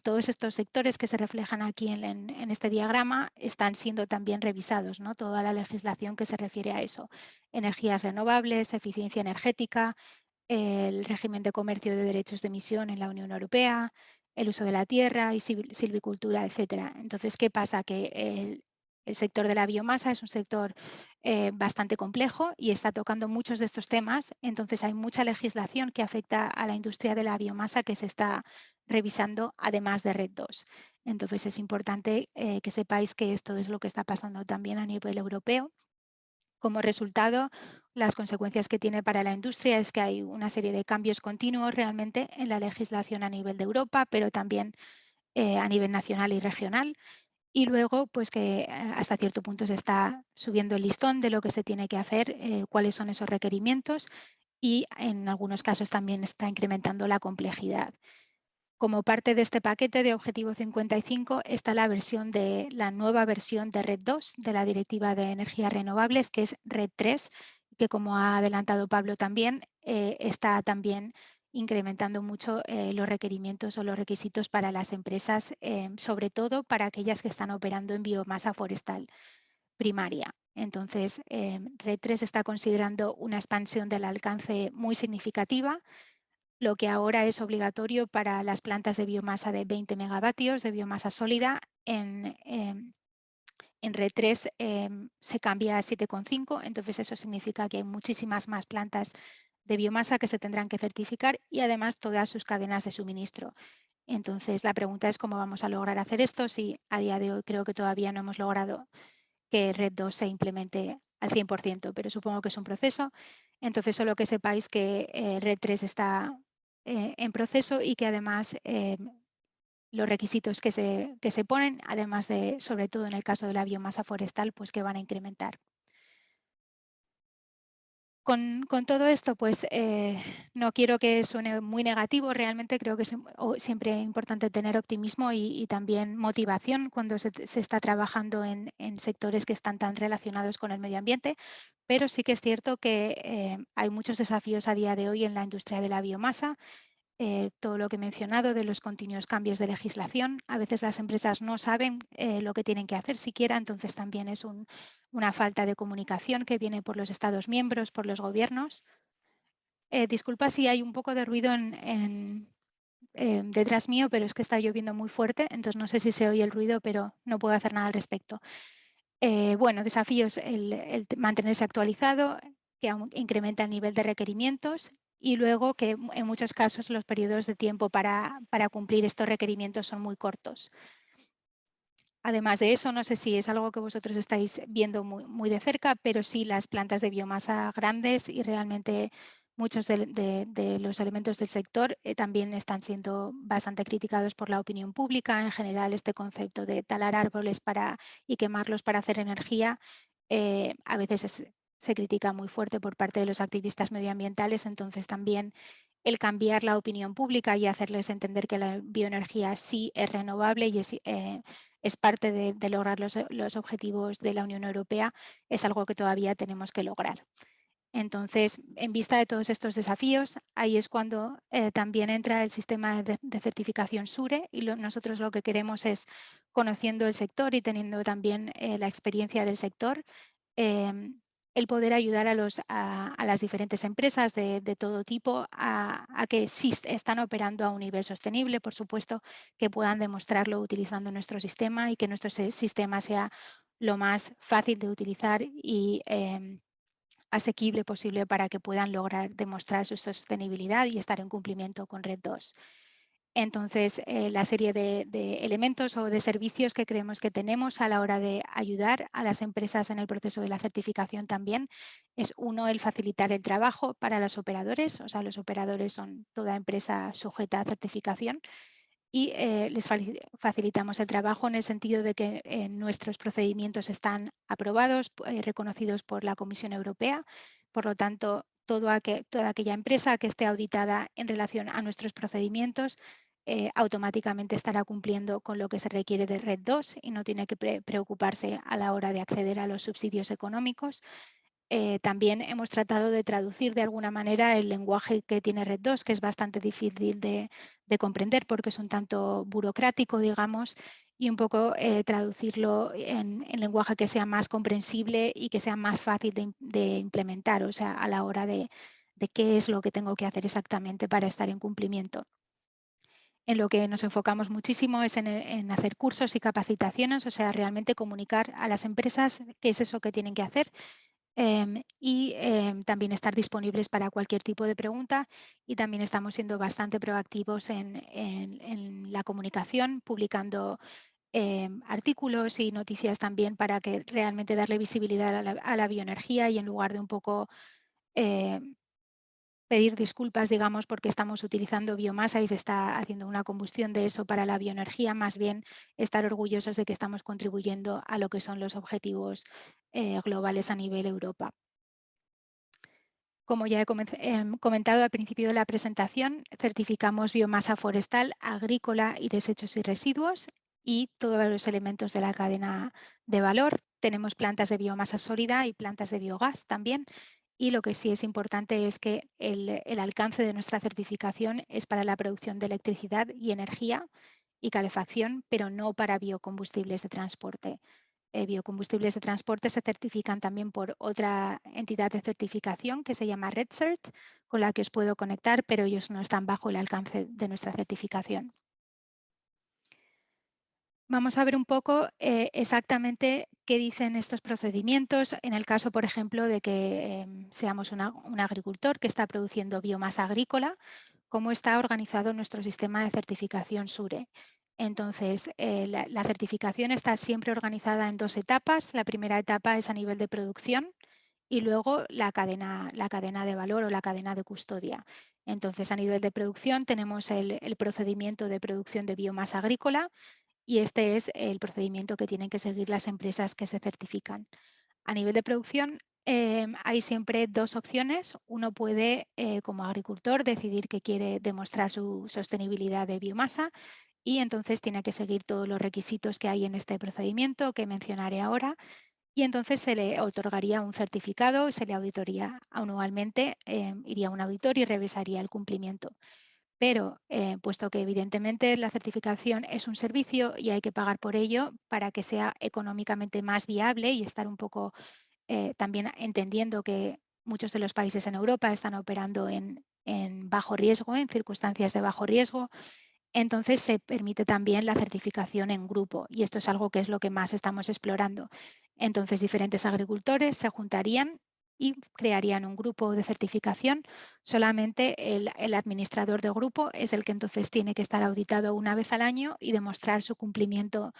S3: todos estos sectores que se reflejan aquí en este diagrama están siendo también revisados, ¿no? Toda la legislación que se refiere a eso. Energías renovables, eficiencia energética, el régimen de comercio de derechos de emisión en la Unión Europea, el uso de la tierra y silvicultura, etcétera. Entonces, ¿qué pasa? Que el sector de la biomasa es un sector bastante complejo y está tocando muchos de estos temas. Entonces, hay mucha legislación que afecta a la industria de la biomasa que se está revisando, además de RED II. Entonces, es importante que sepáis que esto es lo que está pasando también a nivel europeo. Como resultado, las consecuencias que tiene para la industria es que hay una serie de cambios continuos realmente en la legislación a nivel de Europa, pero también a nivel nacional y regional. Y luego, pues que hasta cierto punto se está subiendo el listón de lo que se tiene que hacer, cuáles son esos requerimientos y en algunos casos también está incrementando la complejidad. Como parte de este paquete de Objetivo 55 está la nueva versión de RED II, de la Directiva de Energías Renovables, que es RED III, que como ha adelantado Pablo también, está también incrementando mucho los requerimientos o los requisitos para las empresas, sobre todo para aquellas que están operando en biomasa forestal primaria. Entonces, RED III está considerando una expansión del alcance muy significativa, lo que ahora es obligatorio para las plantas de biomasa de 20 megavatios de biomasa sólida. En RED III se cambia a 7,5, entonces eso significa que hay muchísimas más plantas de biomasa que se tendrán que certificar y además todas sus cadenas de suministro. Entonces la pregunta es cómo vamos a lograr hacer esto si a día de hoy creo que todavía no hemos logrado que RED II se implemente al 100%, pero supongo que es un proceso. Entonces solo que sepáis que RED III está en proceso y que además los requisitos que se ponen, además de, sobre todo en el caso de la biomasa forestal, pues que van a incrementar. Con todo esto, pues no quiero que suene muy negativo, realmente creo que es siempre importante tener optimismo y también motivación cuando se está trabajando en sectores que están tan relacionados con el medio ambiente, pero sí que es cierto que hay muchos desafíos a día de hoy en la industria de la biomasa. Todo lo que he mencionado de los continuos cambios de legislación. A veces las empresas no saben lo que tienen que hacer siquiera, entonces también es una falta de comunicación que viene por los Estados miembros, por los gobiernos. Disculpa si hay un poco de ruido detrás mío, pero es que está lloviendo muy fuerte, entonces no sé si se oye el ruido, pero no puedo hacer nada al respecto. Bueno, desafíos, el mantenerse actualizado, que incrementa el nivel de requerimientos y luego que en muchos casos los periodos de tiempo para cumplir estos requerimientos son muy cortos. Además de eso, no sé si es algo que vosotros estáis viendo muy de cerca, pero sí las plantas de biomasa grandes y realmente muchos de los elementos del sector también están siendo bastante criticados por la opinión pública. En general, este concepto de talar árboles y quemarlos para hacer energía a veces se critica muy fuerte por parte de los activistas medioambientales, entonces también el cambiar la opinión pública y hacerles entender que la bioenergía sí es renovable y es parte de lograr los objetivos de la Unión Europea es algo que todavía tenemos que lograr. Entonces, en vista de todos estos desafíos, ahí es cuando también entra el sistema de certificación SURE y nosotros lo que queremos es, conociendo el sector y teniendo también la experiencia del sector, el poder ayudar a las diferentes empresas de todo tipo a que sí están operando a un nivel sostenible, por supuesto, que puedan demostrarlo utilizando nuestro sistema y que nuestro sistema sea lo más fácil de utilizar y asequible posible para que puedan lograr demostrar su sostenibilidad y estar en cumplimiento con RED 2. Entonces, la serie de elementos o de servicios que creemos que tenemos a la hora de ayudar a las empresas en el proceso de la certificación también es, uno, el facilitar el trabajo para los operadores, o sea, los operadores son toda empresa sujeta a certificación, y les facilitamos el trabajo en el sentido de que nuestros procedimientos están aprobados, reconocidos por la Comisión Europea. Por lo tanto, toda aquella empresa que esté auditada en relación a nuestros procedimientos automáticamente estará cumpliendo con lo que se requiere de RED 2 y no tiene que preocuparse a la hora de acceder a los subsidios económicos. También hemos tratado de traducir de alguna manera el lenguaje que tiene RED 2, que es bastante difícil de comprender porque es un tanto burocrático, digamos, y un poco traducirlo en lenguaje que sea más comprensible y que sea más fácil de implementar, o sea, a la hora de qué es lo que tengo que hacer exactamente para estar en cumplimiento. En lo que nos enfocamos muchísimo es en hacer cursos y capacitaciones, o sea, realmente comunicar a las empresas qué es eso que tienen que hacer. Y también estar disponibles para cualquier tipo de pregunta, y también estamos siendo bastante proactivos en la comunicación, publicando artículos y noticias también para que realmente darle visibilidad a la bioenergía y en lugar de un poco pedir disculpas, digamos, porque estamos utilizando biomasa y se está haciendo una combustión de eso para la bioenergía, más bien estar orgullosos de que estamos contribuyendo a lo que son los objetivos globales a nivel Europa. Como ya he comentado al principio de la presentación, certificamos biomasa forestal, agrícola y desechos y residuos y todos los elementos de la cadena de valor. Tenemos plantas de biomasa sólida y plantas de biogás también. Y lo que sí es importante es que el alcance de nuestra certificación es para la producción de electricidad y energía y calefacción, pero no para biocombustibles de transporte. Biocombustibles de transporte se certifican también por otra entidad de certificación que se llama RedCert, con la que os puedo conectar, pero ellos no están bajo el alcance de nuestra certificación. Vamos a ver un poco exactamente qué dicen estos procedimientos en el caso, por ejemplo, de que seamos un agricultor que está produciendo biomasa agrícola, cómo está organizado nuestro sistema de certificación SURE. Entonces, la certificación está siempre organizada en dos etapas. La primera etapa es a nivel de producción y luego la cadena de valor o la cadena de custodia. Entonces, a nivel de producción tenemos el procedimiento de producción de biomasa agrícola, y este es el procedimiento que tienen que seguir las empresas que se certifican. A nivel de producción hay siempre dos opciones. Uno puede, como agricultor, decidir que quiere demostrar su sostenibilidad de biomasa y entonces tiene que seguir todos los requisitos que hay en este procedimiento que mencionaré ahora, y entonces se le otorgaría un certificado, se le auditoría anualmente, iría un auditor y revisaría el cumplimiento. Pero puesto que evidentemente la certificación es un servicio y hay que pagar por ello para que sea económicamente más viable y estar un poco también entendiendo que muchos de los países en Europa están operando en bajo riesgo, en circunstancias de bajo riesgo, entonces se permite también la certificación en grupo y esto es algo que es lo que más estamos explorando. Entonces diferentes agricultores se juntarían y crearían un grupo de certificación. Solamente el administrador de grupo es el que entonces tiene que estar auditado una vez al año y demostrar su cumplimiento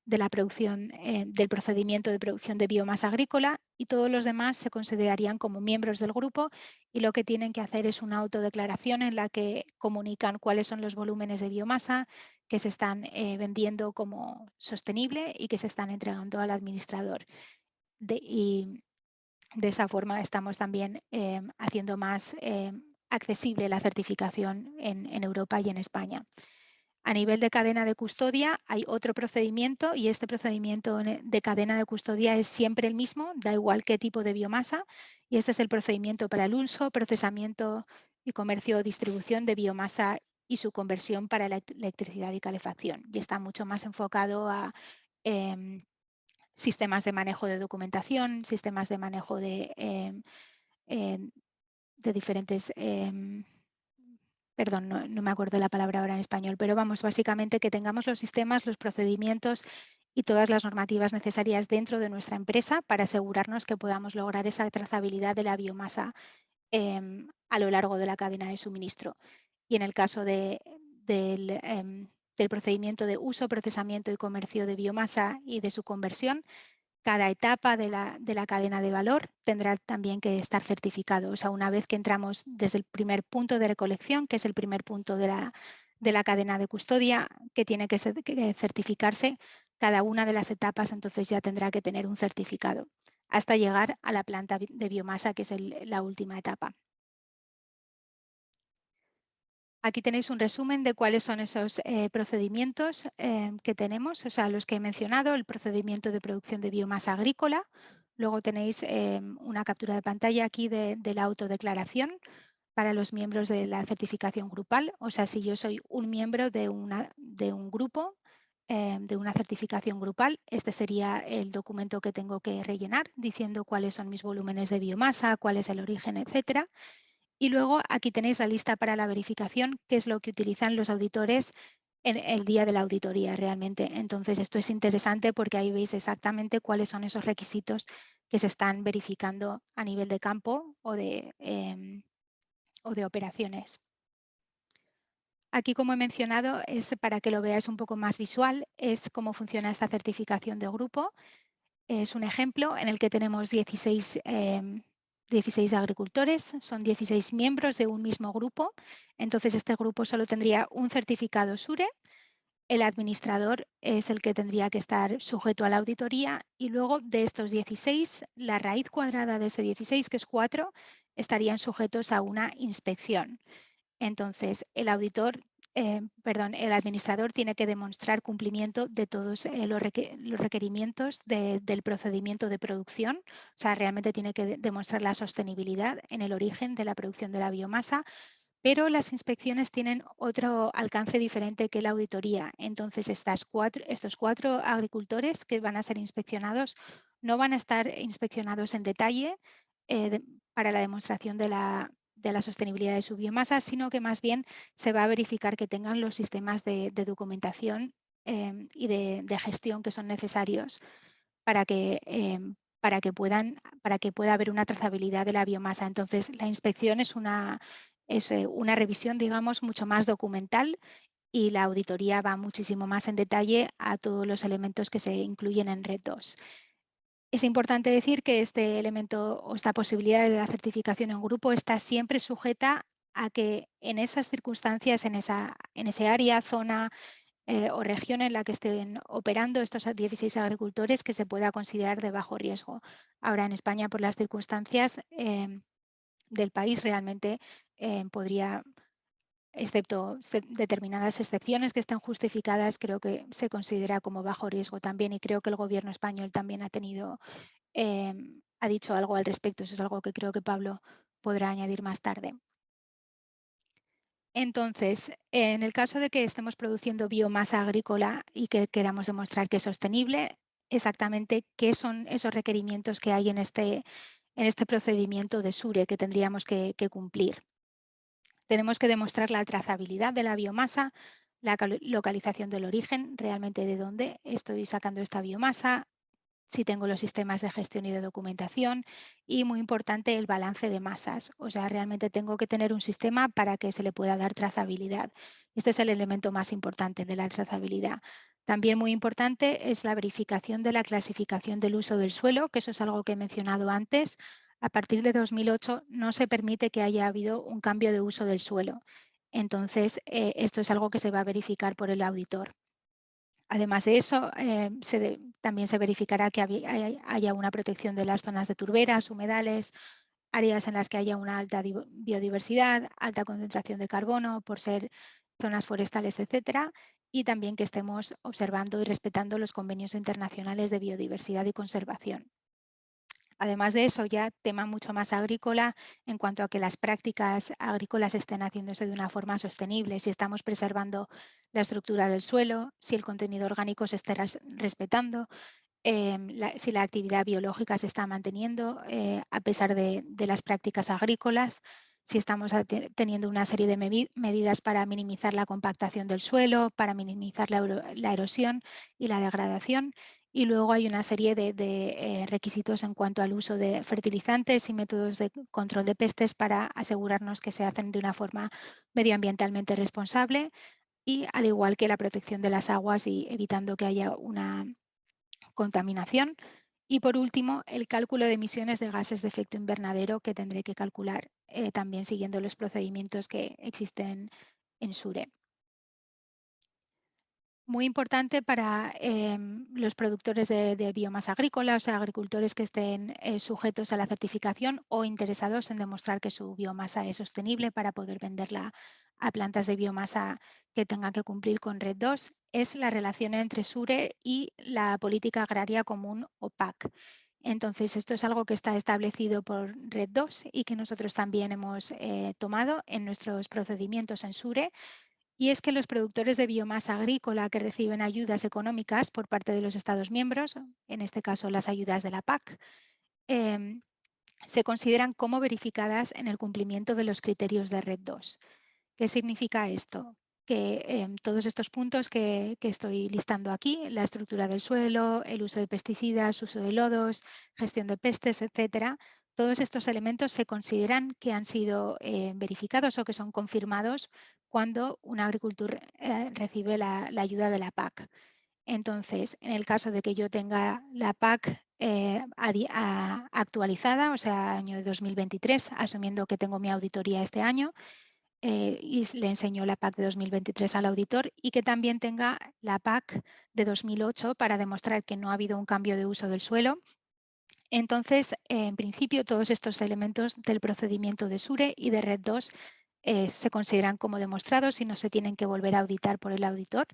S3: de la producción, del procedimiento de producción de biomasa agrícola, y todos los demás se considerarían como miembros del grupo y lo que tienen que hacer es una autodeclaración en la que comunican cuáles son los volúmenes de biomasa que se están vendiendo como sostenible y que se están entregando al administrador. Y de esa forma estamos también haciendo más accesible la certificación en Europa y en España. A nivel de cadena de custodia hay otro procedimiento, y este procedimiento de cadena de custodia es siempre el mismo, da igual qué tipo de biomasa, y este es el procedimiento para el uso, procesamiento y comercio o distribución de biomasa y su conversión para la electricidad y calefacción. Y está mucho más enfocado a sistemas de manejo de documentación, sistemas de manejo de diferentes... perdón, no me acuerdo la palabra ahora en español, pero vamos, básicamente que tengamos los sistemas, los procedimientos y todas las normativas necesarias dentro de nuestra empresa para asegurarnos que podamos lograr esa trazabilidad de la biomasa a lo largo de la cadena de suministro. Y en el caso del procedimiento de uso, procesamiento y comercio de biomasa y de su conversión, cada etapa de la cadena de valor tendrá también que estar certificado. O sea, una vez que entramos desde el primer punto de recolección, que es el primer punto de la cadena de custodia, que tiene que certificarse, cada una de las etapas entonces ya tendrá que tener un certificado, hasta llegar a la planta de biomasa, que es la última etapa. Aquí tenéis un resumen de cuáles son esos procedimientos que tenemos, o sea, los que he mencionado, el procedimiento de producción de biomasa agrícola. Luego tenéis una captura de pantalla aquí de la autodeclaración para los miembros de la certificación grupal. O sea, si yo soy un miembro de un grupo, de una certificación grupal, este sería el documento que tengo que rellenar diciendo cuáles son mis volúmenes de biomasa, cuál es el origen, etcétera. Y luego aquí tenéis la lista para la verificación, que es lo que utilizan los auditores en el día de la auditoría realmente. Entonces, esto es interesante porque ahí veis exactamente cuáles son esos requisitos que se están verificando a nivel de campo o de operaciones. Aquí, como he mencionado, es para que lo veáis un poco más visual, es cómo funciona esta certificación de grupo. Es un ejemplo en el que tenemos 16 agricultores, son 16 miembros de un mismo grupo. Entonces, este grupo solo tendría un certificado SURE. El administrador es el que tendría que estar sujeto a la auditoría, y luego de estos 16, la raíz cuadrada de ese 16, que es 4, estarían sujetos a una inspección. Entonces, el administrador tiene que demostrar cumplimiento de todos los requerimientos del procedimiento de producción. O sea, realmente tiene que demostrar la sostenibilidad en el origen de la producción de la biomasa, pero las inspecciones tienen otro alcance diferente que la auditoría. Entonces, estos 4 agricultores que van a ser inspeccionados no van a estar inspeccionados en detalle para la demostración de la sostenibilidad de su biomasa, sino que más bien se va a verificar que tengan los sistemas de documentación y de gestión que son necesarios para que pueda haber una trazabilidad de la biomasa. Entonces, la inspección es una revisión, digamos, mucho más documental, y la auditoría va muchísimo más en detalle a todos los elementos que se incluyen en RED 2. Es importante decir que este elemento o esta posibilidad de la certificación en grupo está siempre sujeta a que en esas circunstancias, en ese área, zona o región en la que estén operando estos 16 agricultores, que se pueda considerar de bajo riesgo. Ahora, en España, por las circunstancias del país, realmente podría, excepto determinadas excepciones que estén justificadas, creo que se considera como bajo riesgo también, y creo que el gobierno español también ha dicho algo al respecto. Eso es algo que creo que Pablo podrá añadir más tarde. Entonces, en el caso de que estemos produciendo biomasa agrícola y que queramos demostrar que es sostenible, exactamente qué son esos requerimientos que hay en este procedimiento de SURE que tendríamos que cumplir. Tenemos que demostrar la trazabilidad de la biomasa, la localización del origen, realmente de dónde estoy sacando esta biomasa, si tengo los sistemas de gestión y de documentación, y muy importante, el balance de masas. O sea, realmente tengo que tener un sistema para que se le pueda dar trazabilidad. Este es el elemento más importante de la trazabilidad. También muy importante es la verificación de la clasificación del uso del suelo, que eso es algo que he mencionado antes. A partir de 2008 no se permite que haya habido un cambio de uso del suelo. Entonces, esto es algo que se va a verificar por el auditor. Además de eso, también se verificará que haya una protección de las zonas de turberas, humedales, áreas en las que haya una alta biodiversidad, alta concentración de carbono, por ser zonas forestales, etcétera, y también que estemos observando y respetando los convenios internacionales de biodiversidad y conservación. Además de eso, ya tema mucho más agrícola en cuanto a que las prácticas agrícolas estén haciéndose de una forma sostenible, si estamos preservando la estructura del suelo, si el contenido orgánico se está respetando, si la actividad biológica se está manteniendo a pesar de las prácticas agrícolas, si estamos teniendo una serie de medidas para minimizar la compactación del suelo, para minimizar la erosión y la degradación. Y luego hay una serie de requisitos en cuanto al uso de fertilizantes y métodos de control de pestes para asegurarnos que se hacen de una forma medioambientalmente responsable y al igual que la protección de las aguas y evitando que haya una contaminación. Y por último, el cálculo de emisiones de gases de efecto invernadero que tendré que calcular también siguiendo los procedimientos que existen en SURE. Muy importante para los productores de biomasa agrícola, o sea, agricultores que estén sujetos a la certificación o interesados en demostrar que su biomasa es sostenible para poder venderla a plantas de biomasa que tengan que cumplir con RED II, es la relación entre SURE y la política agraria común o PAC. Entonces, esto es algo que está establecido por RED II y que nosotros también hemos tomado en nuestros procedimientos en SURE. Y es que los productores de biomasa agrícola que reciben ayudas económicas por parte de los Estados miembros, en este caso las ayudas de la PAC, se consideran como verificadas en el cumplimiento de los criterios de RED II. ¿Qué significa esto? Que todos estos puntos que estoy listando aquí, la estructura del suelo, el uso de pesticidas, uso de lodos, gestión de pestes, etcétera, todos estos elementos se consideran que han sido verificados o que son confirmados cuando un agricultor recibe la ayuda de la PAC. Entonces, en el caso de que yo tenga la PAC actualizada, o sea, año 2023, asumiendo que tengo mi auditoría este año, y le enseño la PAC de 2023 al auditor y que también tenga la PAC de 2008 para demostrar que no ha habido un cambio de uso del suelo. Entonces, en principio, todos estos elementos del procedimiento de SURE y de RED II se consideran como demostrados y no se tienen que volver a auditar por el auditor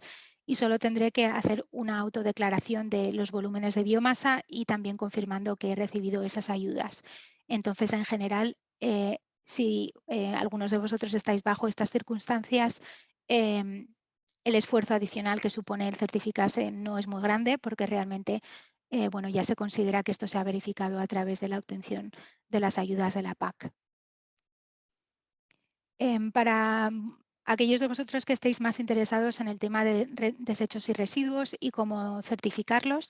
S3: y solo tendré que hacer una autodeclaración de los volúmenes de biomasa y también confirmando que he recibido esas ayudas. Entonces, en general, si algunos de vosotros estáis bajo estas circunstancias, el esfuerzo adicional que supone el certificarse no es muy grande porque realmente bueno, ya se considera que esto se ha verificado a través de la obtención de las ayudas de la PAC. Para aquellos de vosotros que estéis más interesados en el tema de desechos y residuos y cómo certificarlos,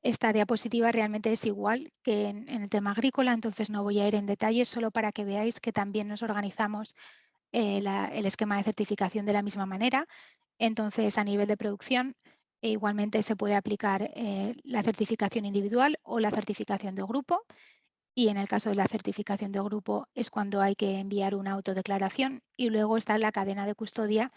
S3: esta diapositiva realmente es igual que en el tema agrícola, entonces no voy a ir en detalle, solo para que veáis que también nos organizamos el esquema de certificación de la misma manera. Entonces, a nivel de producción, igualmente se puede aplicar la certificación individual o la certificación de grupo. Y en el caso de la certificación de grupo es cuando hay que enviar una autodeclaración y luego está la cadena de custodia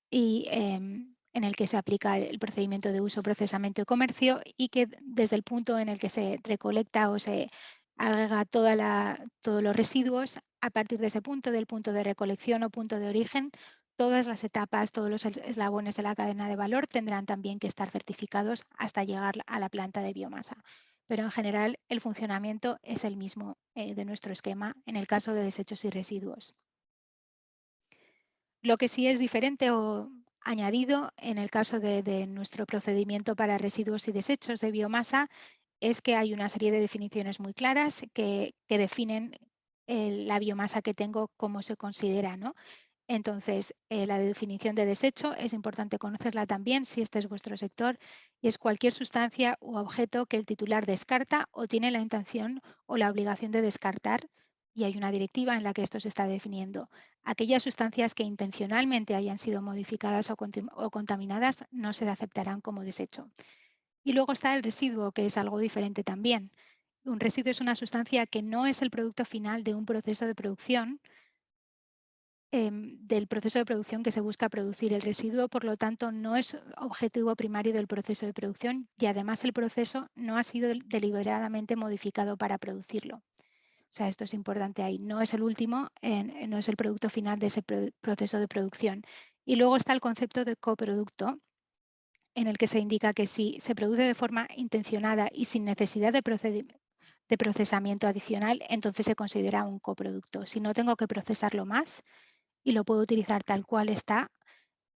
S3: y en el que se aplica el procedimiento de uso, procesamiento y comercio y que desde el punto en el que se recolecta o se agrega todos los residuos, a partir de ese punto, del punto de recolección o punto de origen, todas las etapas, todos los eslabones de la cadena de valor tendrán también que estar certificados hasta llegar a la planta de biomasa. Pero en general el funcionamiento es el mismo de nuestro esquema en el caso de desechos y residuos. Lo que sí es diferente o añadido en el caso de nuestro procedimiento para residuos y desechos de biomasa es que hay una serie de definiciones muy claras que definen la biomasa que tengo, cómo se considera, ¿no? Entonces, la definición de desecho es importante conocerla también si este es vuestro sector y es cualquier sustancia u objeto que el titular descarta o tiene la intención o la obligación de descartar y hay una directiva en la que esto se está definiendo. Aquellas sustancias que intencionalmente hayan sido modificadas o contaminadas no se aceptarán como desecho. Y luego está el residuo, que es algo diferente también. Un residuo es una sustancia que no es el producto final de un proceso de producción, del proceso de producción que se busca producir. El residuo, por lo tanto, no es objetivo primario del proceso de producción y además el proceso no ha sido deliberadamente modificado para producirlo. O sea, esto es importante ahí. No es el último, no es el producto final de ese proceso de producción. Y luego está el concepto de coproducto, en el que se indica que si se produce de forma intencionada y sin necesidad de procesamiento adicional, entonces se considera un coproducto. Si no tengo que procesarlo más y lo puedo utilizar tal cual está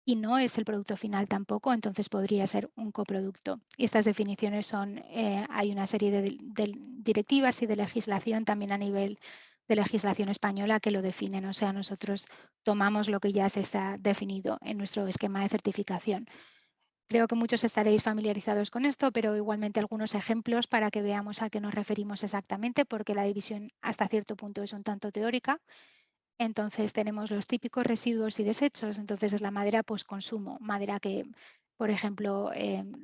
S3: y no es el producto final tampoco, entonces podría ser un coproducto. Y estas definiciones son, hay una serie de directivas y de legislación también a nivel de legislación española que lo definen. O sea, nosotros tomamos lo que ya se está definido en nuestro esquema de certificación. Creo que muchos estaréis familiarizados con esto, pero igualmente algunos ejemplos para que veamos a qué nos referimos exactamente, porque la división hasta cierto punto es un tanto teórica. Entonces tenemos los típicos residuos y desechos. Entonces es la madera postconsumo, madera que, por ejemplo,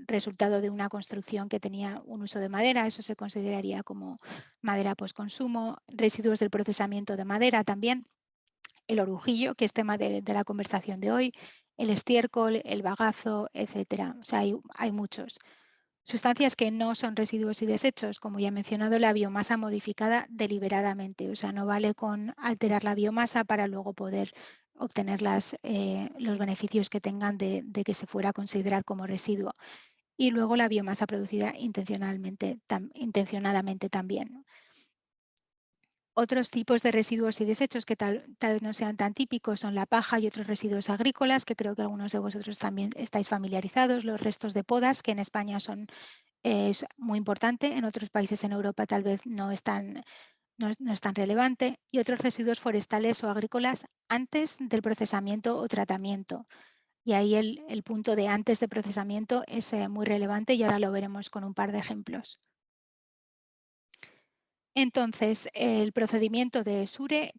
S3: resultado de una construcción que tenía un uso de madera, eso se consideraría como madera postconsumo. Residuos del procesamiento de madera también. El orujillo, que es tema de la conversación de hoy, el estiércol, el bagazo, etcétera. O sea, hay muchos. Sustancias que no son residuos y desechos, como ya he mencionado, la biomasa modificada deliberadamente. O sea, no vale con alterar la biomasa para luego poder obtener los beneficios que tengan de que se fuera a considerar como residuo. Y luego la biomasa producida intencionadamente también. Otros tipos de residuos y desechos que tal vez no sean tan típicos son la paja y otros residuos agrícolas, que creo que algunos de vosotros también estáis familiarizados. Los restos de podas, que en España es muy importante, en otros países en Europa tal vez no es tan relevante. Y otros residuos forestales o agrícolas antes del procesamiento o tratamiento. Y ahí el punto de antes de procesamiento es muy relevante y ahora lo veremos con un par de ejemplos. Entonces, el procedimiento de SURE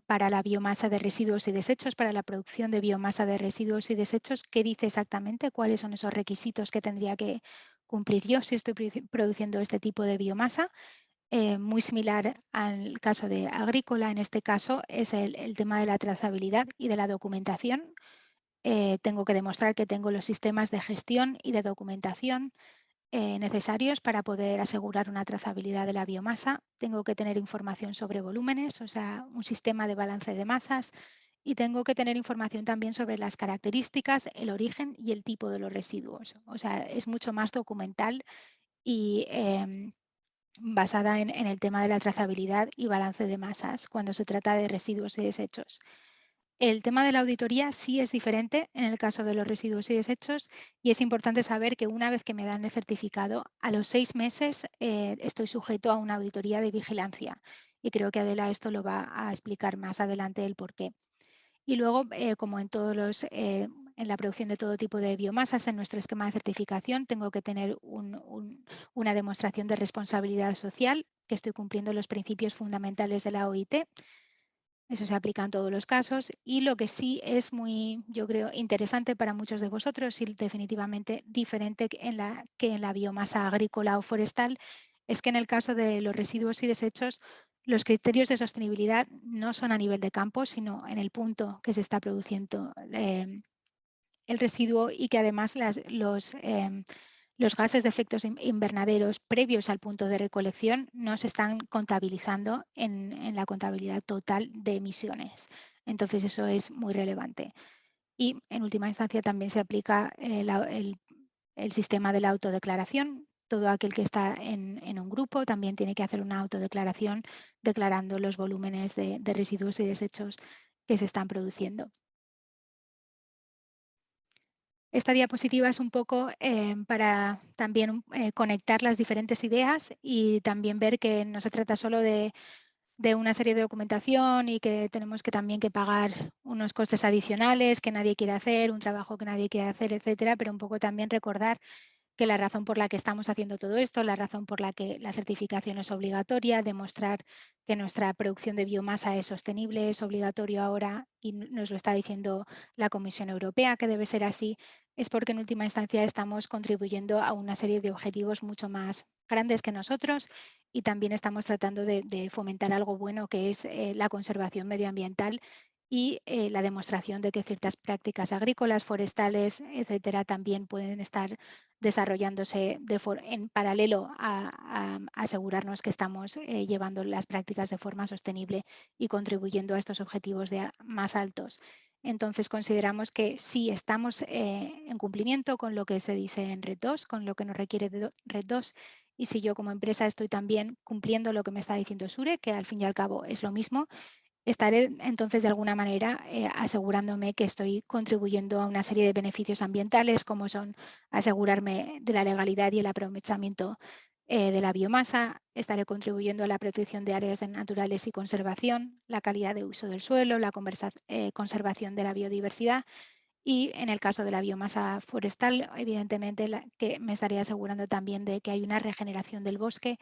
S3: para la biomasa de residuos y desechos, para la producción de biomasa de residuos y desechos, ¿qué dice exactamente? ¿Cuáles son esos requisitos que tendría que cumplir yo si estoy produciendo este tipo de biomasa? Muy similar al caso de agrícola, en este caso es el tema de la trazabilidad y de la documentación. Tengo que demostrar que tengo los sistemas de gestión y de documentación necesarios para poder asegurar una trazabilidad de la biomasa. Tengo que tener información sobre volúmenes, o sea, un sistema de balance de masas, y tengo que tener información también sobre las características, el origen y el tipo de los residuos. O sea, es mucho más documental y basada en el tema de la trazabilidad y balance de masas cuando se trata de residuos y desechos. El tema de la auditoría sí es diferente en el caso de los residuos y desechos y es importante saber que una vez que me dan el certificado, a los 6 meses estoy sujeto a una auditoría de vigilancia y creo que Adela esto lo va a explicar más adelante el por qué. Y luego, como en en la producción de todo tipo de biomasas, en nuestro esquema de certificación tengo que tener una demostración de responsabilidad social, que estoy cumpliendo los principios fundamentales de la OIT. Eso se aplica en todos los casos y lo que sí es muy, yo creo, interesante para muchos de vosotros y definitivamente diferente que en la biomasa agrícola o forestal es que en el caso de los residuos y desechos los criterios de sostenibilidad no son a nivel de campo, sino en el punto que se está produciendo el residuo y que además los gases de efectos invernaderos previos al punto de recolección no se están contabilizando en la contabilidad total de emisiones. Entonces eso es muy relevante. Y en última instancia también se aplica el sistema de la autodeclaración. Todo aquel que está en un grupo también tiene que hacer una autodeclaración declarando los volúmenes de residuos y desechos que se están produciendo. Esta diapositiva es un poco para también conectar las diferentes ideas y también ver que no se trata solo de una serie de documentación y que tenemos que también que pagar unos costes adicionales que nadie quiere hacer, un trabajo que nadie quiere hacer, etcétera, pero un poco también recordar que la razón por la que estamos haciendo todo esto, la razón por la que la certificación es obligatoria, demostrar que nuestra producción de biomasa es sostenible, es obligatorio ahora y nos lo está diciendo la Comisión Europea que debe ser así, es porque en última instancia estamos contribuyendo a una serie de objetivos mucho más grandes que nosotros y también estamos tratando de fomentar algo bueno que es la conservación medioambiental y la demostración de que ciertas prácticas agrícolas, forestales, etcétera, también pueden estar desarrollándose en paralelo a asegurarnos que estamos llevando las prácticas de forma sostenible y contribuyendo a estos objetivos más altos. Entonces, consideramos que sí estamos en cumplimiento con lo que se dice en Red 2, con lo que nos requiere de Red 2, y si yo como empresa estoy también cumpliendo lo que me está diciendo SURE, que al fin y al cabo es lo mismo, estaré entonces de alguna manera asegurándome que estoy contribuyendo a una serie de beneficios ambientales, como son asegurarme de la legalidad y el aprovechamiento de la biomasa, estaré contribuyendo a la protección de áreas naturales y conservación, la calidad de uso del suelo, la conservación de la biodiversidad y en el caso de la biomasa forestal, evidentemente que me estaré asegurando también de que hay una regeneración del bosque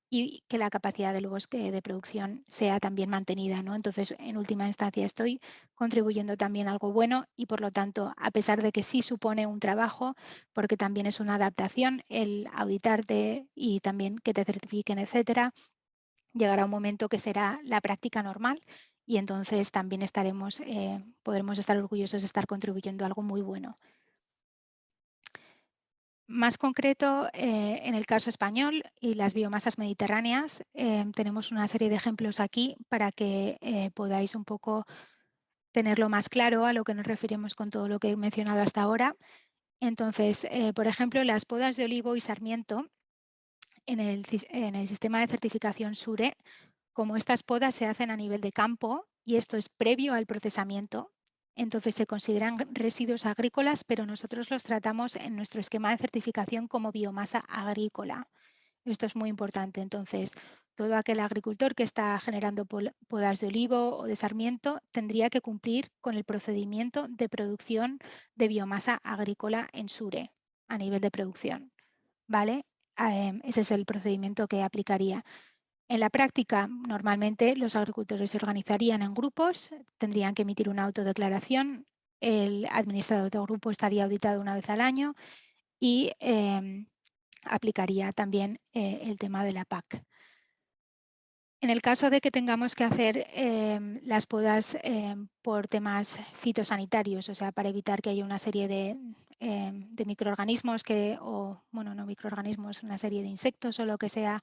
S3: y que la capacidad del bosque de producción sea también mantenida, ¿no? Entonces, en última instancia, estoy contribuyendo también a algo bueno y, por lo tanto, a pesar de que sí supone un trabajo, porque también es una adaptación, el auditarte y también que te certifiquen, etcétera, llegará un momento que será la práctica normal y entonces también podremos estar orgullosos de estar contribuyendo a algo muy bueno. Más concreto, en el caso español y las biomasas mediterráneas, tenemos una serie de ejemplos aquí para que podáis un poco tenerlo más claro a lo que nos referimos con todo lo que he mencionado hasta ahora. Entonces, por ejemplo, las podas de olivo y sarmiento en el sistema de certificación SURE, como estas podas se hacen a nivel de campo y esto es previo al procesamiento, entonces se consideran residuos agrícolas, pero nosotros los tratamos en nuestro esquema de certificación como biomasa agrícola. Esto es muy importante. Entonces, todo aquel agricultor que está generando podas de olivo o de sarmiento tendría que cumplir con el procedimiento de producción de biomasa agrícola en SURE a nivel de producción. ¿Vale? Ese es el procedimiento que aplicaría. En la práctica, normalmente los agricultores se organizarían en grupos, tendrían que emitir una autodeclaración, el administrador de grupo estaría auditado una vez al año y aplicaría también el tema de la PAC. En el caso de que tengamos que hacer las podas por temas fitosanitarios, o sea, para evitar que haya una serie de microorganismos no microorganismos, una serie de insectos o lo que sea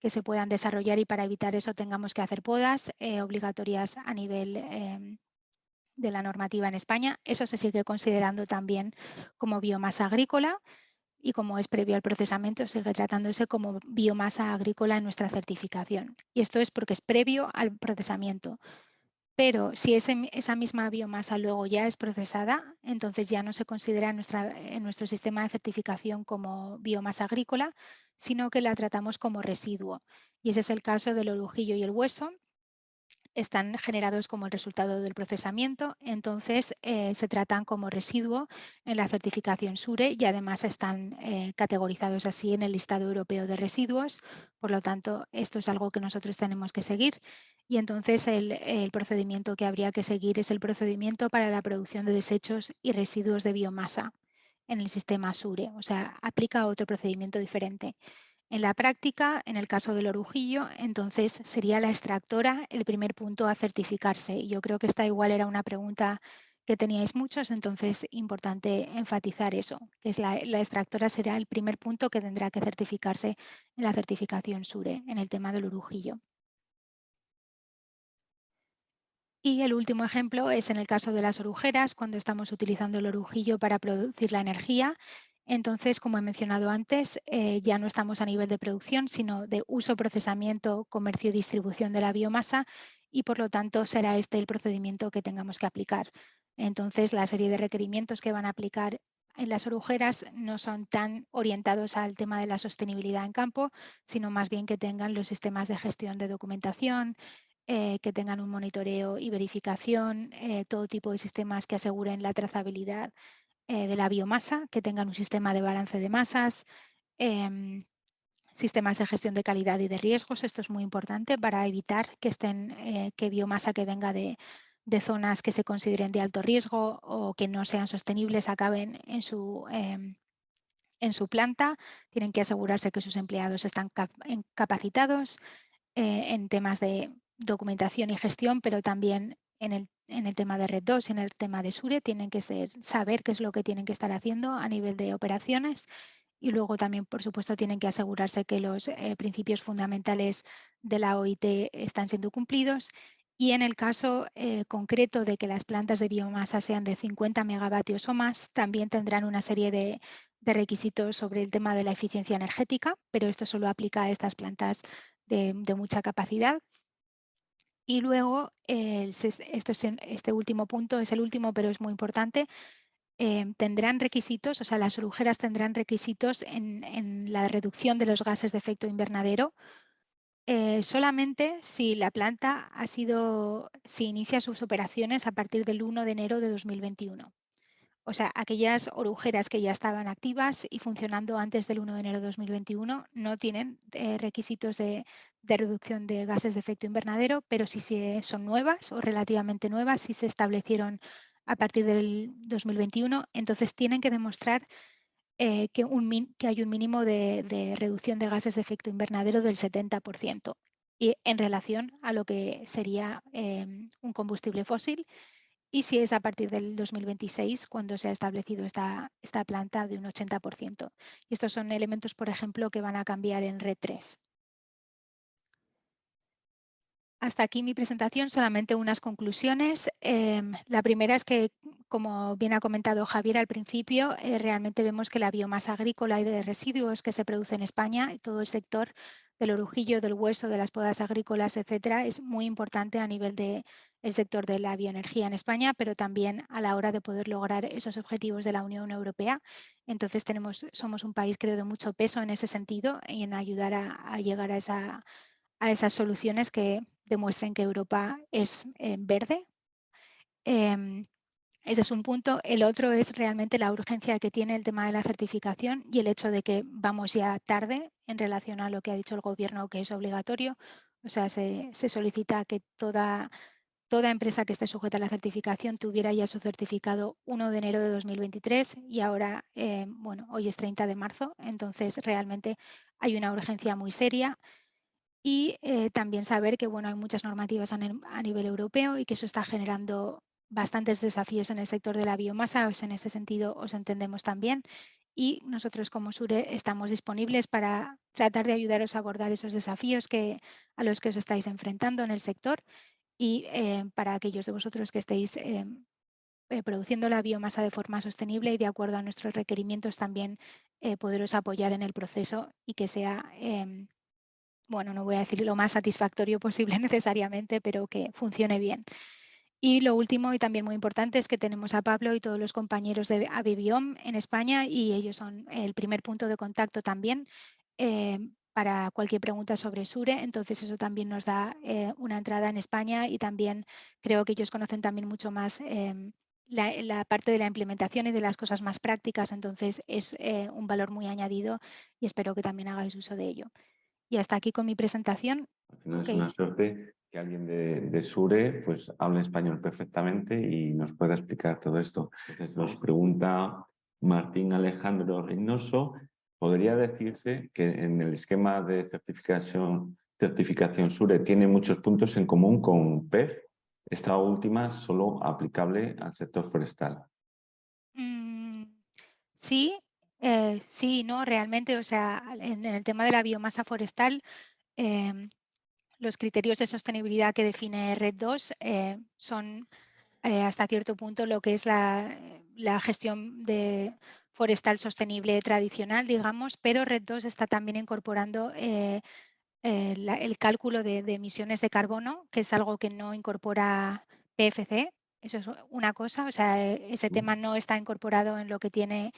S3: que se puedan desarrollar y para evitar eso tengamos que hacer podas obligatorias a nivel de la normativa en España. Eso se sigue considerando también como biomasa agrícola y como es previo al procesamiento, sigue tratándose como biomasa agrícola en nuestra certificación. Y esto es porque es previo al procesamiento. Pero si esa misma biomasa luego ya es procesada, entonces ya no se considera en nuestro sistema de certificación como biomasa agrícola, sino que la tratamos como residuo. Y ese es el caso del orujillo y el hueso. Están generados como el resultado del procesamiento, entonces se tratan como residuo en la certificación SURE y además están categorizados así en el listado europeo de residuos. Por lo tanto, esto es algo que nosotros tenemos que seguir y entonces el procedimiento que habría que seguir es el procedimiento para la producción de desechos y residuos de biomasa en el sistema SURE, o sea, aplica otro procedimiento diferente. En la práctica, en el caso del orujillo, entonces sería la extractora el primer punto a certificarse. Y yo creo que esta igual era una pregunta que teníais muchos, entonces importante enfatizar eso, que es la extractora será el primer punto que tendrá que certificarse en la certificación SURE, en el tema del orujillo. Y el último ejemplo es en el caso de las orujeras, cuando estamos utilizando el orujillo para producir la energía. Entonces, como he mencionado antes, ya no estamos a nivel de producción, sino de uso, procesamiento, comercio y distribución de la biomasa y, por lo tanto, será este el procedimiento que tengamos que aplicar. Entonces, la serie de requerimientos que van a aplicar en las orujeras no son tan orientados al tema de la sostenibilidad en campo, sino más bien que tengan los sistemas de gestión de documentación, que tengan un monitoreo y verificación, todo tipo de sistemas que aseguren la trazabilidad de la biomasa, que tengan un sistema de balance de masas, sistemas de gestión de calidad y de riesgos. Esto es muy importante para evitar que biomasa que venga de zonas que se consideren de alto riesgo o que no sean sostenibles acaben en su planta. Tienen que asegurarse que sus empleados están capacitados en temas de documentación y gestión, pero también en el tema de Red 2 y en el tema de SURE tienen que saber qué es lo que tienen que estar haciendo a nivel de operaciones. Y luego también, por supuesto, tienen que asegurarse que los principios fundamentales de la OIT están siendo cumplidos. Y en el caso concreto de que las plantas de biomasa sean de 50 megavatios o más, también tendrán una serie de requisitos sobre el tema de la eficiencia energética, pero esto solo aplica a estas plantas de mucha capacidad. Y luego, este último punto es el último, pero es muy importante. Tendrán requisitos, o sea, las orujeras tendrán requisitos en la reducción de los gases de efecto invernadero solamente si la planta si inicia sus operaciones a partir del 1 de enero de 2021. O sea, aquellas orujeras que ya estaban activas y funcionando antes del 1 de enero de 2021 no tienen requisitos de reducción de gases de efecto invernadero, pero si son nuevas o relativamente nuevas, si se establecieron a partir del 2021, entonces tienen que demostrar que hay un mínimo de reducción de gases de efecto invernadero del 70% y en relación a lo que sería un combustible fósil. Y si es a partir del 2026 cuando se ha establecido esta planta de un 80%. Y estos son elementos, por ejemplo, que van a cambiar en Red 3. Hasta aquí mi presentación, solamente unas conclusiones. La primera es que, como bien ha comentado Javier al principio, realmente vemos que la biomasa agrícola y de residuos que se produce en España, y todo el sector del orujillo, del hueso, de las podas agrícolas, etcétera, es muy importante a nivel del sector de la bioenergía en España, pero también a la hora de poder lograr esos objetivos de la Unión Europea. Entonces somos un país, creo, de mucho peso en ese sentido y en ayudar a llegar a esas soluciones que demuestren que Europa es verde. Ese es un punto. El otro es realmente la urgencia que tiene el tema de la certificación y el hecho de que vamos ya tarde en relación a lo que ha dicho el Gobierno, que es obligatorio. O sea, se solicita que toda empresa que esté sujeta a la certificación tuviera ya su certificado 1 de enero de 2023 y ahora, bueno, hoy es 30 de marzo, entonces realmente hay una urgencia muy seria. Y también saber que bueno, hay muchas normativas a nivel europeo y que eso está generando bastantes desafíos en el sector de la biomasa. En ese sentido os entendemos también. Y nosotros como SURE estamos disponibles para tratar de ayudaros a abordar esos desafíos a los que os estáis enfrentando en el sector y para aquellos de vosotros que estéis produciendo la biomasa de forma sostenible y de acuerdo a nuestros requerimientos también poderos apoyar en el proceso y que sea bueno, no voy a decir lo más satisfactorio posible necesariamente, pero que funcione bien. Y lo último y también muy importante es que tenemos a Pablo y todos los compañeros de Abebiom en España y ellos son el primer punto de contacto también para cualquier pregunta sobre SURE. Entonces eso también nos da una entrada en España y también creo que ellos conocen también mucho más la parte de la implementación y de las cosas más prácticas. Entonces es un valor muy añadido y espero que también hagáis uso de ello. Y hasta aquí con mi presentación.
S1: Al final
S3: Okay.
S1: es una suerte que alguien de SURE pues hable español perfectamente y nos pueda explicar todo esto. Entonces nos pregunta Martín Alejandro Reynoso, ¿podría decirse que en el esquema de certificación SURE tiene muchos puntos en común con PEF? Esta última solo aplicable al sector forestal.
S3: Sí, sí, no, realmente, o sea, en el tema de la biomasa forestal, los criterios de sostenibilidad que define Red 2 son hasta cierto punto lo que es la gestión forestal sostenible tradicional, digamos, pero Red 2 está también incorporando el cálculo de emisiones de carbono, que es algo que no incorpora PFC. Eso es una cosa, o sea, ese tema no está incorporado en lo que tiene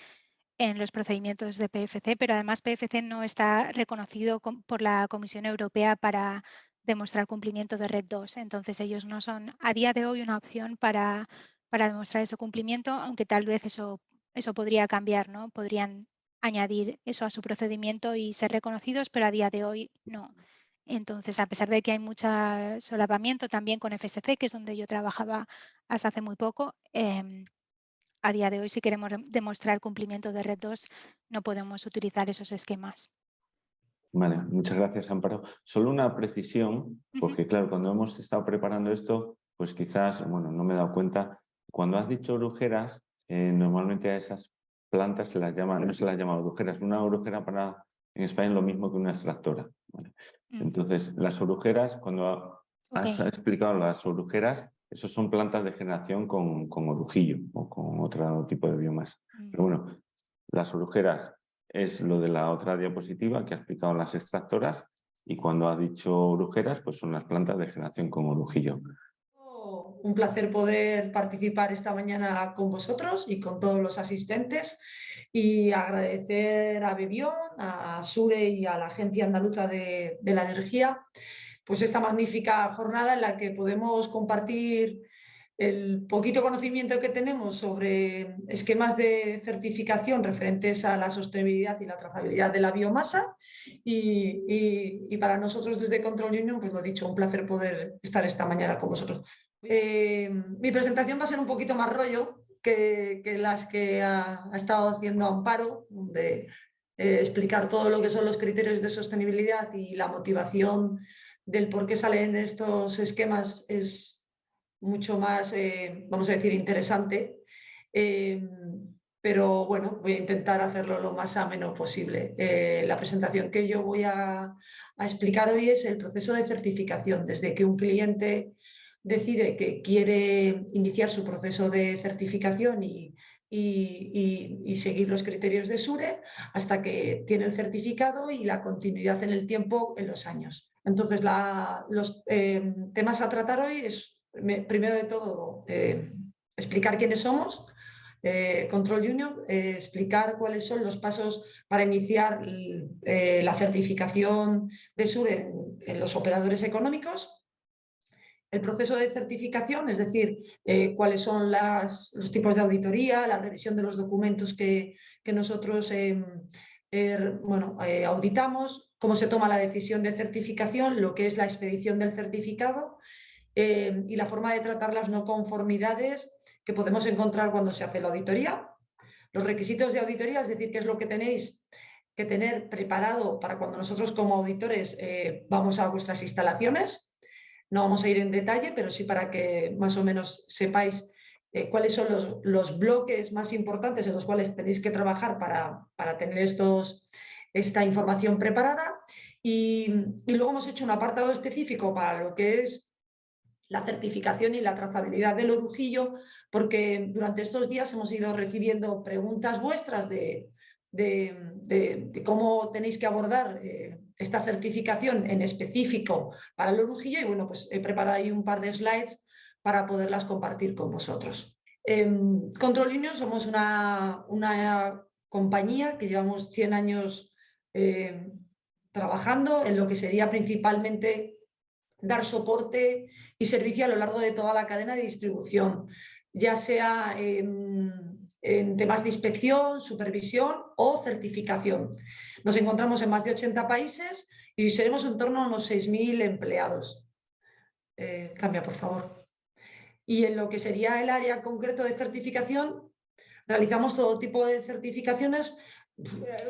S3: en los procedimientos de PFC, pero además PFC no está reconocido por la Comisión Europea para demostrar cumplimiento de Red 2. Entonces ellos no son a día de hoy una opción para demostrar ese cumplimiento, aunque tal vez eso eso podría cambiar, ¿no? Podrían añadir eso a su procedimiento y ser reconocidos, pero a día de hoy no. Entonces, a pesar de que hay mucho solapamiento también con FSC, que es donde yo trabajaba hasta hace muy poco, a día de hoy, si queremos demostrar cumplimiento de Red 2, no podemos utilizar esos esquemas.
S1: Vale, muchas gracias, Amparo. Solo una precisión, porque claro, cuando hemos estado preparando esto, pues quizás, bueno, no me he dado cuenta. Cuando has dicho orujeras, normalmente a esas plantas se las llama, no se las llama orujeras. Una orujera en España es lo mismo que una extractora. ¿Vale? Entonces, las orujeras, cuando has explicado las orujeras, esos son plantas de generación con orujillo o con otro tipo de biomasa. Pero bueno, las orujeras es lo de la otra diapositiva que ha explicado las extractoras, y cuando ha dicho orujeras, pues son las plantas de generación con orujillo.
S4: Un placer poder participar esta mañana con vosotros y con todos los asistentes, y agradecer a Bebión, a SURE y a la Agencia Andaluza de la Energía pues esta magnífica jornada en la que podemos compartir el poquito conocimiento que tenemos sobre esquemas de certificación referentes a la sostenibilidad y la trazabilidad de la biomasa, y para nosotros desde Control Union, pues lo dicho, un placer poder estar esta mañana con vosotros. Mi presentación va a ser un poquito más rollo que las que ha estado haciendo Amparo, de explicar todo lo que son los criterios de sostenibilidad y la motivación del por qué salen estos esquemas es mucho más, vamos a decir, interesante. Pero bueno, voy a intentar hacerlo lo más ameno posible. La presentación que yo voy a explicar hoy es el proceso de certificación, desde que un cliente decide que quiere iniciar su proceso de certificación y seguir los criterios de SURE hasta que tiene el certificado y la continuidad en el tiempo en los años. Entonces, los temas a tratar hoy es, primero de todo, explicar quiénes somos, Control Union, explicar cuáles son los pasos para iniciar la certificación de SURE en los operadores económicos, el proceso de certificación, es decir, cuáles son los tipos de auditoría, la revisión de los documentos que nosotros auditamos, cómo se toma la decisión de certificación, lo que es la expedición del certificado y la forma de tratar las no conformidades que podemos encontrar cuando se hace la auditoría. Los requisitos de auditoría, es decir, qué es lo que tenéis que tener preparado para cuando nosotros como auditores vamos a vuestras instalaciones. No vamos a ir en detalle, pero sí para que más o menos sepáis cuáles son los bloques más importantes en los cuales tenéis que trabajar para tener esta información preparada. Y luego hemos hecho un apartado específico para lo que es la certificación y la trazabilidad del orujillo, porque durante estos días hemos ido recibiendo preguntas vuestras de cómo tenéis que abordar esta certificación en específico para el orujillo, y bueno, pues he preparado ahí un par de slides para poderlas compartir con vosotros. Control Union somos una compañía que llevamos 100 años trabajando en lo que sería principalmente dar soporte y servicio a lo largo de toda la cadena de distribución, ya sea en temas de inspección, supervisión o certificación. Nos encontramos en más de 80 países y seremos en torno a unos 6.000 empleados. Cambia, por favor. Y en lo que sería el área concreto de certificación, realizamos todo tipo de certificaciones,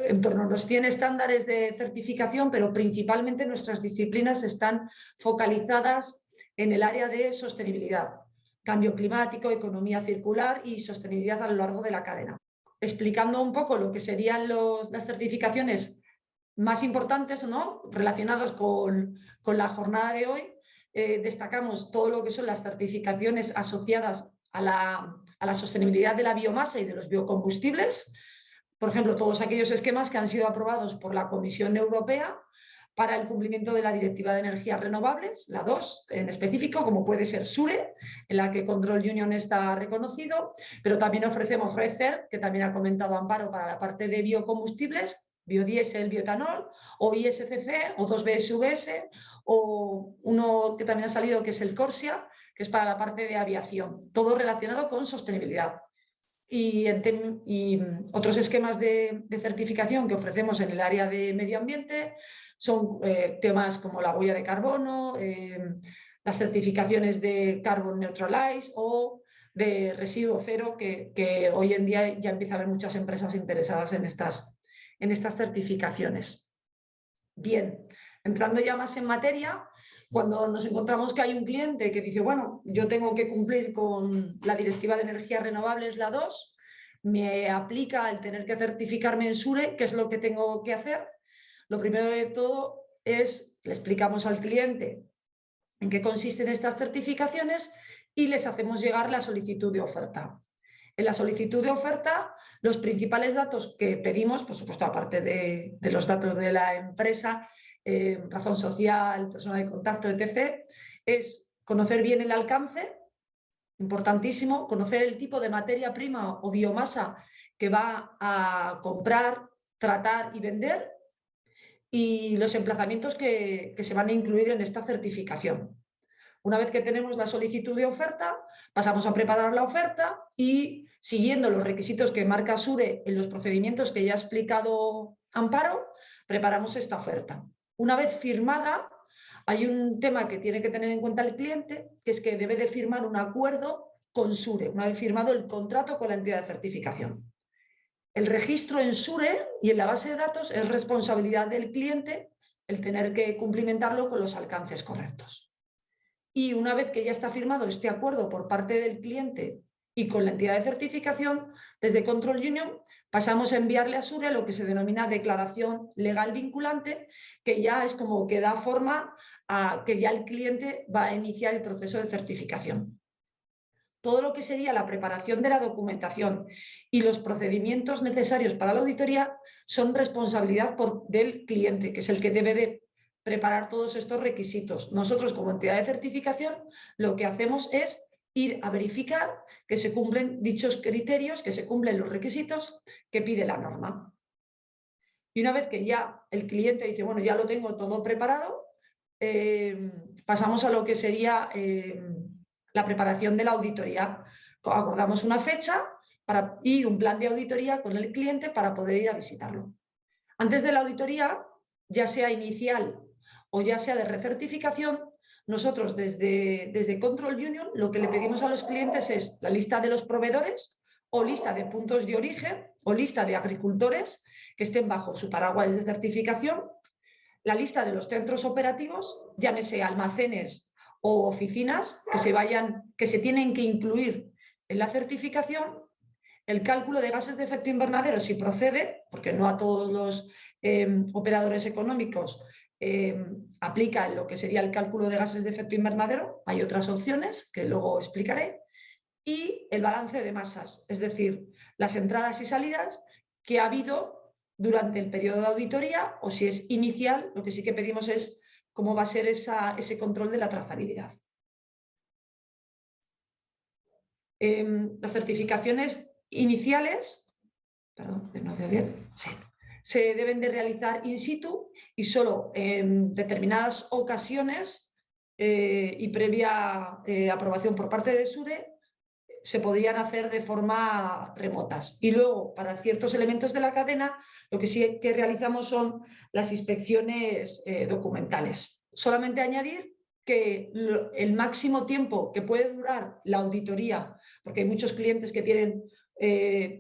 S4: en torno a unos 100 estándares de certificación, pero principalmente nuestras disciplinas están focalizadas en el área de sostenibilidad, cambio climático, economía circular y sostenibilidad a lo largo de la cadena. Explicando un poco lo que serían las certificaciones más importantes, ¿no?, relacionadas con la jornada de hoy, destacamos todo lo que son las certificaciones asociadas a la sostenibilidad de la biomasa y de los biocombustibles. Por ejemplo, todos aquellos esquemas que han sido aprobados por la Comisión Europea para el cumplimiento de la Directiva de Energías Renovables, la 2 en específico, como puede ser SURE, en la que Control Union está reconocido, pero también ofrecemos RECER, que también ha comentado Amparo, para la parte de biocombustibles, biodiesel, bioetanol, o ISCC, o 2BSVS, o uno que también ha salido, que es el CORSIA, que es para la parte de aviación, todo relacionado con sostenibilidad. y otros esquemas de certificación que ofrecemos en el área de medio ambiente son temas como la huella de carbono, las certificaciones de Carbon Neutralize o de residuo cero, que hoy en día ya empieza a haber muchas empresas interesadas en estas certificaciones. Bien, entrando ya más en materia, cuando nos encontramos que hay un cliente que dice, bueno, yo tengo que cumplir con la Directiva de Energías Renovables, la 2, me aplica el tener que certificarme en SURE, ¿qué es lo que tengo que hacer? Lo primero de todo es, le explicamos al cliente en qué consisten estas certificaciones y les hacemos llegar la solicitud de oferta. En la solicitud de oferta, los principales datos que pedimos, por supuesto, aparte de los datos de la empresa, razón social, persona de contacto, etc., es conocer bien el alcance, importantísimo, conocer el tipo de materia prima o biomasa que va a comprar, tratar y vender, y los emplazamientos que se van a incluir en esta certificación. Una vez que tenemos la solicitud de oferta, pasamos a preparar la oferta y, siguiendo los requisitos que marca SURE en los procedimientos que ya ha explicado Amparo, preparamos esta oferta. Una vez firmada, hay un tema que tiene que tener en cuenta el cliente, que es que debe de firmar un acuerdo con SURE, una vez firmado el contrato con la entidad de certificación. El registro en SURE y en la base de datos es responsabilidad del cliente el tener que cumplimentarlo con los alcances correctos. Y una vez que ya está firmado este acuerdo por parte del cliente y con la entidad de certificación, desde Control Union pasamos a enviarle a SURE lo que se denomina declaración legal vinculante, que ya es como que da forma a que ya el cliente va a iniciar el proceso de certificación. Todo lo que sería la preparación de la documentación y los procedimientos necesarios para la auditoría son responsabilidad del cliente, que es el que debe de preparar todos estos requisitos. Nosotros, como entidad de certificación, lo que hacemos es ir a verificar que se cumplen dichos criterios, que se cumplen los requisitos que pide la norma. Y una vez que ya el cliente dice, bueno, ya lo tengo todo preparado, pasamos a lo que sería la preparación de la auditoría. Acordamos una fecha y un plan de auditoría con el cliente para poder ir a visitarlo. Antes de la auditoría, ya sea inicial o ya sea de recertificación, nosotros desde Control Union lo que le pedimos a los clientes es la lista de los proveedores o lista de puntos de origen o lista de agricultores que estén bajo su paraguas de certificación, la lista de los centros operativos, llámese almacenes o oficinas que se tienen que incluir en la certificación, el cálculo de gases de efecto invernadero si procede, porque no a todos los operadores económicos aplican lo que sería el cálculo de gases de efecto invernadero, hay otras opciones que luego explicaré, y el balance de masas, es decir, las entradas y salidas que ha habido durante el periodo de auditoría, o si es inicial, lo que sí que pedimos es cómo va a ser ese control de la trazabilidad. Las certificaciones iniciales, perdón, no veo bien, sí, se deben de realizar in situ y solo en determinadas ocasiones y previa aprobación por parte de SURE se podrían hacer de forma remotas. Y luego, para ciertos elementos de la cadena, lo que sí que realizamos son las inspecciones documentales. Solamente añadir que el máximo tiempo que puede durar la auditoría, porque hay muchos clientes que tienen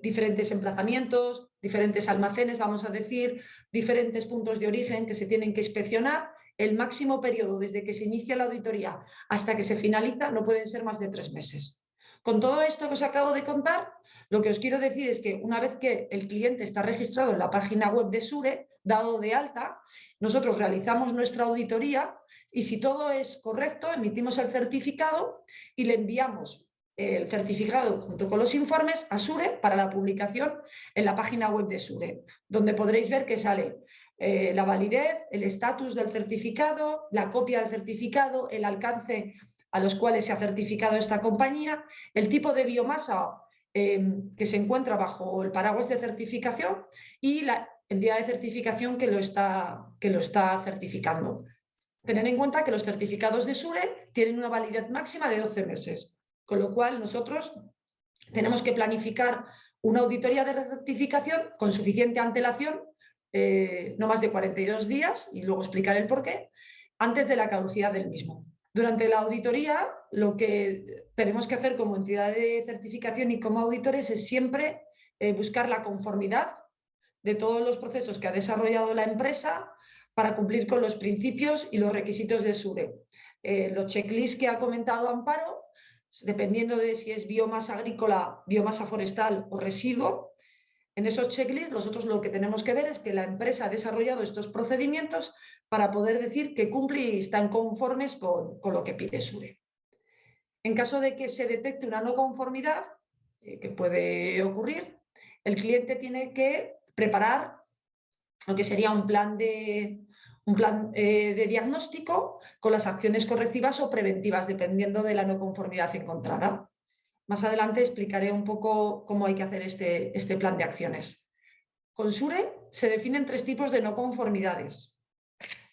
S4: diferentes emplazamientos, diferentes almacenes, vamos a decir, diferentes puntos de origen que se tienen que inspeccionar, el máximo periodo desde que se inicia la auditoría hasta que se finaliza no pueden ser más de 3 meses. Con todo esto que os acabo de contar, lo que os quiero decir es que una vez que el cliente está registrado en la página web de SURE, dado de alta, nosotros realizamos nuestra auditoría y si todo es correcto, emitimos el certificado y le enviamos el certificado junto con los informes a SURE para la publicación en la página web de SURE, donde podréis ver que sale la validez, el estatus del certificado, la copia del certificado, el alcance a los cuales se ha certificado esta compañía, el tipo de biomasa que se encuentra bajo el paraguas de certificación y la entidad de certificación que lo está certificando. Tener en cuenta que los certificados de SURE tienen una validez máxima de 12 meses, con lo cual nosotros tenemos que planificar una auditoría de rectificación con suficiente antelación, no más de 42 días, y luego explicar el porqué, antes de la caducidad del mismo. Durante la auditoría, lo que tenemos que hacer como entidad de certificación y como auditores es siempre buscar la conformidad de todos los procesos que ha desarrollado la empresa para cumplir con los principios y los requisitos de SURE. Los checklists que ha comentado Amparo, dependiendo de si es biomasa agrícola, biomasa forestal o residuo, en esos checklists nosotros lo que tenemos que ver es que la empresa ha desarrollado estos procedimientos para poder decir que cumple y están conformes con lo que pide SURE. En caso de que se detecte una no conformidad, que puede ocurrir, el cliente tiene que preparar lo que sería un plan de diagnóstico con las acciones correctivas o preventivas, dependiendo de la no conformidad encontrada. Más adelante explicaré un poco cómo hay que hacer este plan de acciones. Con SURE se definen 3 tipos de no conformidades.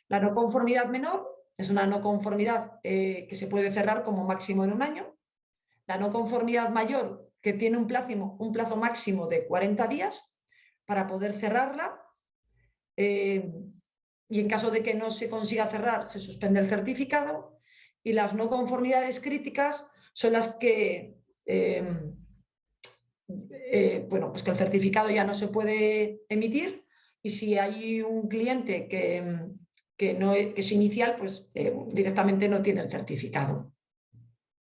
S4: La no conformidad menor es una no conformidad que se puede cerrar como máximo en 1 año. La no conformidad mayor, que tiene un plazo máximo de 40 días para poder cerrarla. Y en caso de que no se consiga cerrar, se suspende el certificado. Y las no conformidades críticas son las que, pues que el certificado ya no se puede emitir, y si hay un cliente que es inicial, pues directamente no tiene el certificado.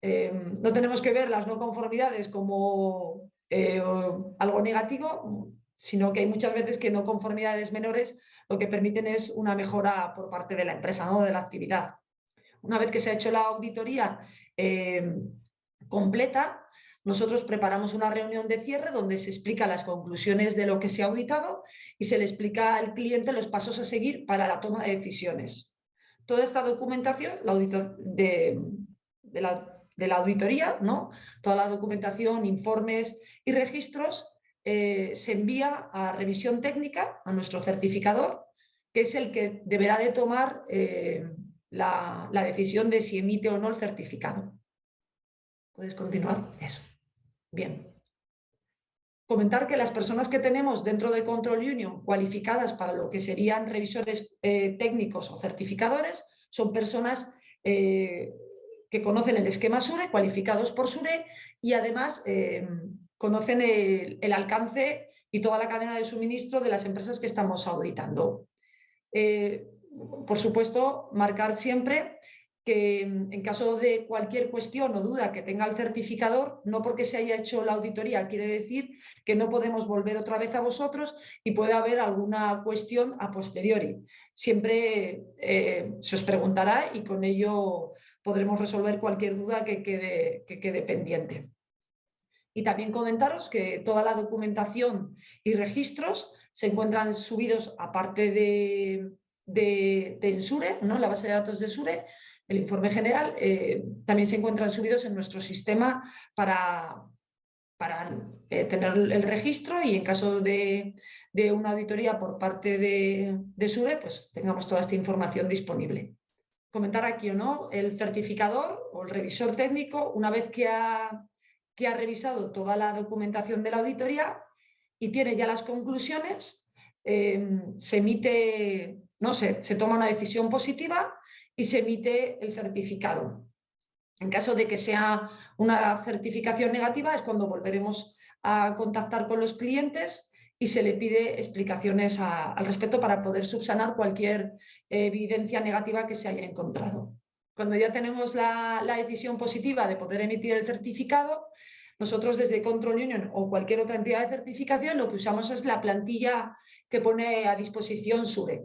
S4: No tenemos que ver las no conformidades como algo negativo, sino que hay muchas veces que no conformidades menores lo que permiten es una mejora por parte de la empresa, ¿no? De la actividad. Una vez que se ha hecho la auditoría completa, nosotros preparamos una reunión de cierre donde se explican las conclusiones de lo que se ha auditado y se le explica al cliente los pasos a seguir para la toma de decisiones. Toda esta documentación de la auditoría, ¿no? Toda la documentación, informes y registros se envía a revisión técnica, a nuestro certificador, que es el que deberá de tomar la decisión de si emite o no el certificado. ¿Puedes continuar? Eso. Bien. Comentar que las personas que tenemos dentro de Control Union cualificadas para lo que serían revisores técnicos o certificadores son personas que conocen el esquema SURE, cualificados por SURE, y además conocen el alcance y toda la cadena de suministro de las empresas que estamos auditando. Por supuesto, marcar siempre que en caso de cualquier cuestión o duda que tenga el certificador, no porque se haya hecho la auditoría quiere decir que no podemos volver otra vez a vosotros y puede haber alguna cuestión a posteriori. Siempre se os preguntará y con ello podremos resolver cualquier duda que quede pendiente. Y también comentaros que toda la documentación y registros se encuentran subidos, aparte de SURE, ¿no? La base de datos de SURE, el informe general, también se encuentran subidos en nuestro sistema para tener el registro y en caso de una auditoría por parte de SURE, pues tengamos toda esta información disponible. Comentar aquí o no, el certificador o el revisor técnico, una vez que ha revisado toda la documentación de la auditoría y tiene ya las conclusiones, se emite, se toma una decisión positiva y se emite el certificado. En caso de que sea una certificación negativa es cuando volveremos a contactar con los clientes y se le pide explicaciones al respecto para poder subsanar cualquier evidencia negativa que se haya encontrado. Cuando ya tenemos la decisión positiva de poder emitir el certificado, nosotros desde Control Union o cualquier otra entidad de certificación lo que usamos es la plantilla que pone a disposición SURE.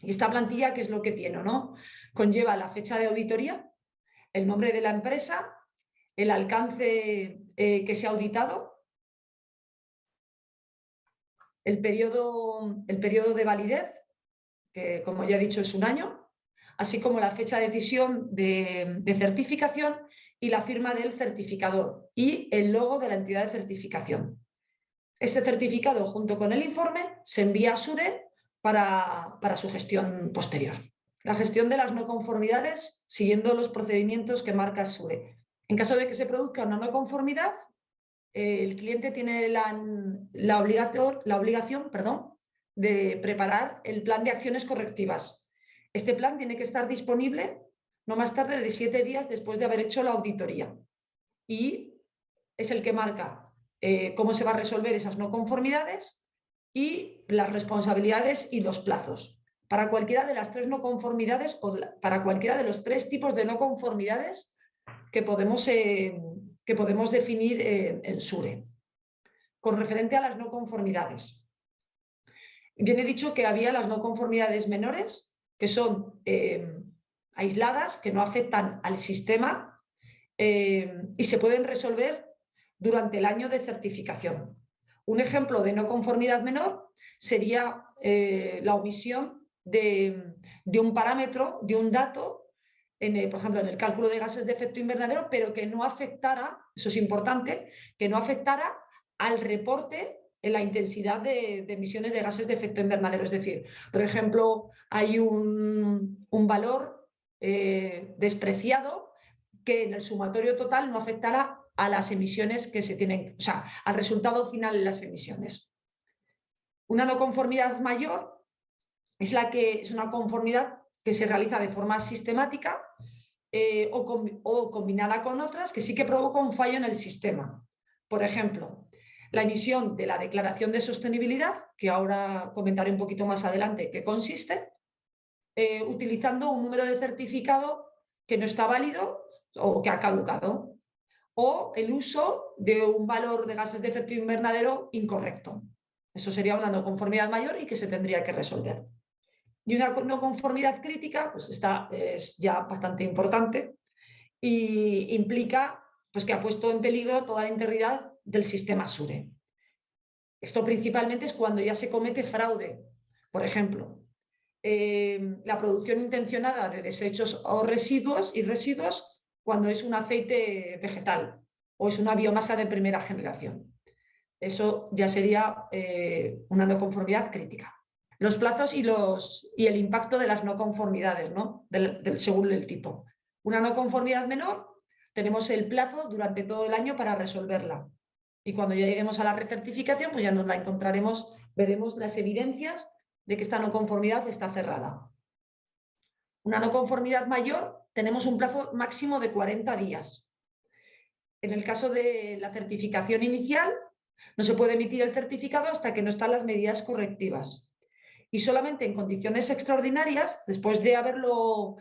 S4: Y esta plantilla, ¿qué es lo que tiene, no? Conlleva la fecha de auditoría, el nombre de la empresa, el alcance que se ha auditado, el periodo de validez, que como ya he dicho es 1 año, así como la fecha de decisión de certificación y la firma del certificador y el logo de la entidad de certificación. Este certificado, junto con el informe, se envía a SURE para su gestión posterior. La gestión de las no conformidades siguiendo los procedimientos que marca SURE. En caso de que se produzca una no conformidad, el cliente tiene la obligación, de preparar el plan de acciones correctivas. Este plan tiene que estar disponible no más tarde de 7 días después de haber hecho la auditoría y es el que marca cómo se va a resolver esas no conformidades y las responsabilidades y los plazos. Para cualquiera de las 3 no conformidades o para cualquiera de los 3 tipos de no conformidades que podemos definir en SURE. Con referente a las no conformidades. Bien he dicho que había las no conformidades menores, que son aisladas, que no afectan al sistema y se pueden resolver durante el año de certificación. Un ejemplo de no conformidad menor sería la omisión de un parámetro, de un dato, por ejemplo, en el cálculo de gases de efecto invernadero, pero que no afectara, eso es importante, que no afectara al reporte en la intensidad de emisiones de gases de efecto invernadero. Es decir, por ejemplo, hay un valor despreciado que en el sumatorio total no afectará a las emisiones que se tienen, o sea, al resultado final de las emisiones. Una no conformidad mayor es una conformidad que se realiza de forma sistemática o combinada con otras que sí que provoca un fallo en el sistema. Por ejemplo, la emisión de la declaración de sostenibilidad, que ahora comentaré un poquito más adelante qué consiste, utilizando un número de certificado que no está válido o que ha caducado, o el uso de un valor de gases de efecto invernadero incorrecto. Eso sería una no conformidad mayor y que se tendría que resolver. Y una no conformidad crítica, pues esta es ya bastante importante y implica pues, que ha puesto en peligro toda la integridad del sistema SURE. Esto principalmente es cuando ya se comete fraude. Por ejemplo, la producción intencionada de desechos o residuos cuando es un aceite vegetal o es una biomasa de primera generación. Eso ya sería una no conformidad crítica. Los plazos y el impacto de las no conformidades, ¿no? Según el tipo. Una no conformidad menor, tenemos el plazo durante todo el año para resolverla. Y cuando ya lleguemos a la recertificación, pues ya nos la encontraremos, veremos las evidencias de que esta no conformidad está cerrada. Una no conformidad mayor, tenemos un plazo máximo de 40 días. En el caso de la certificación inicial, no se puede emitir el certificado hasta que no están las medidas correctivas. Y solamente en condiciones extraordinarias, después de haberlo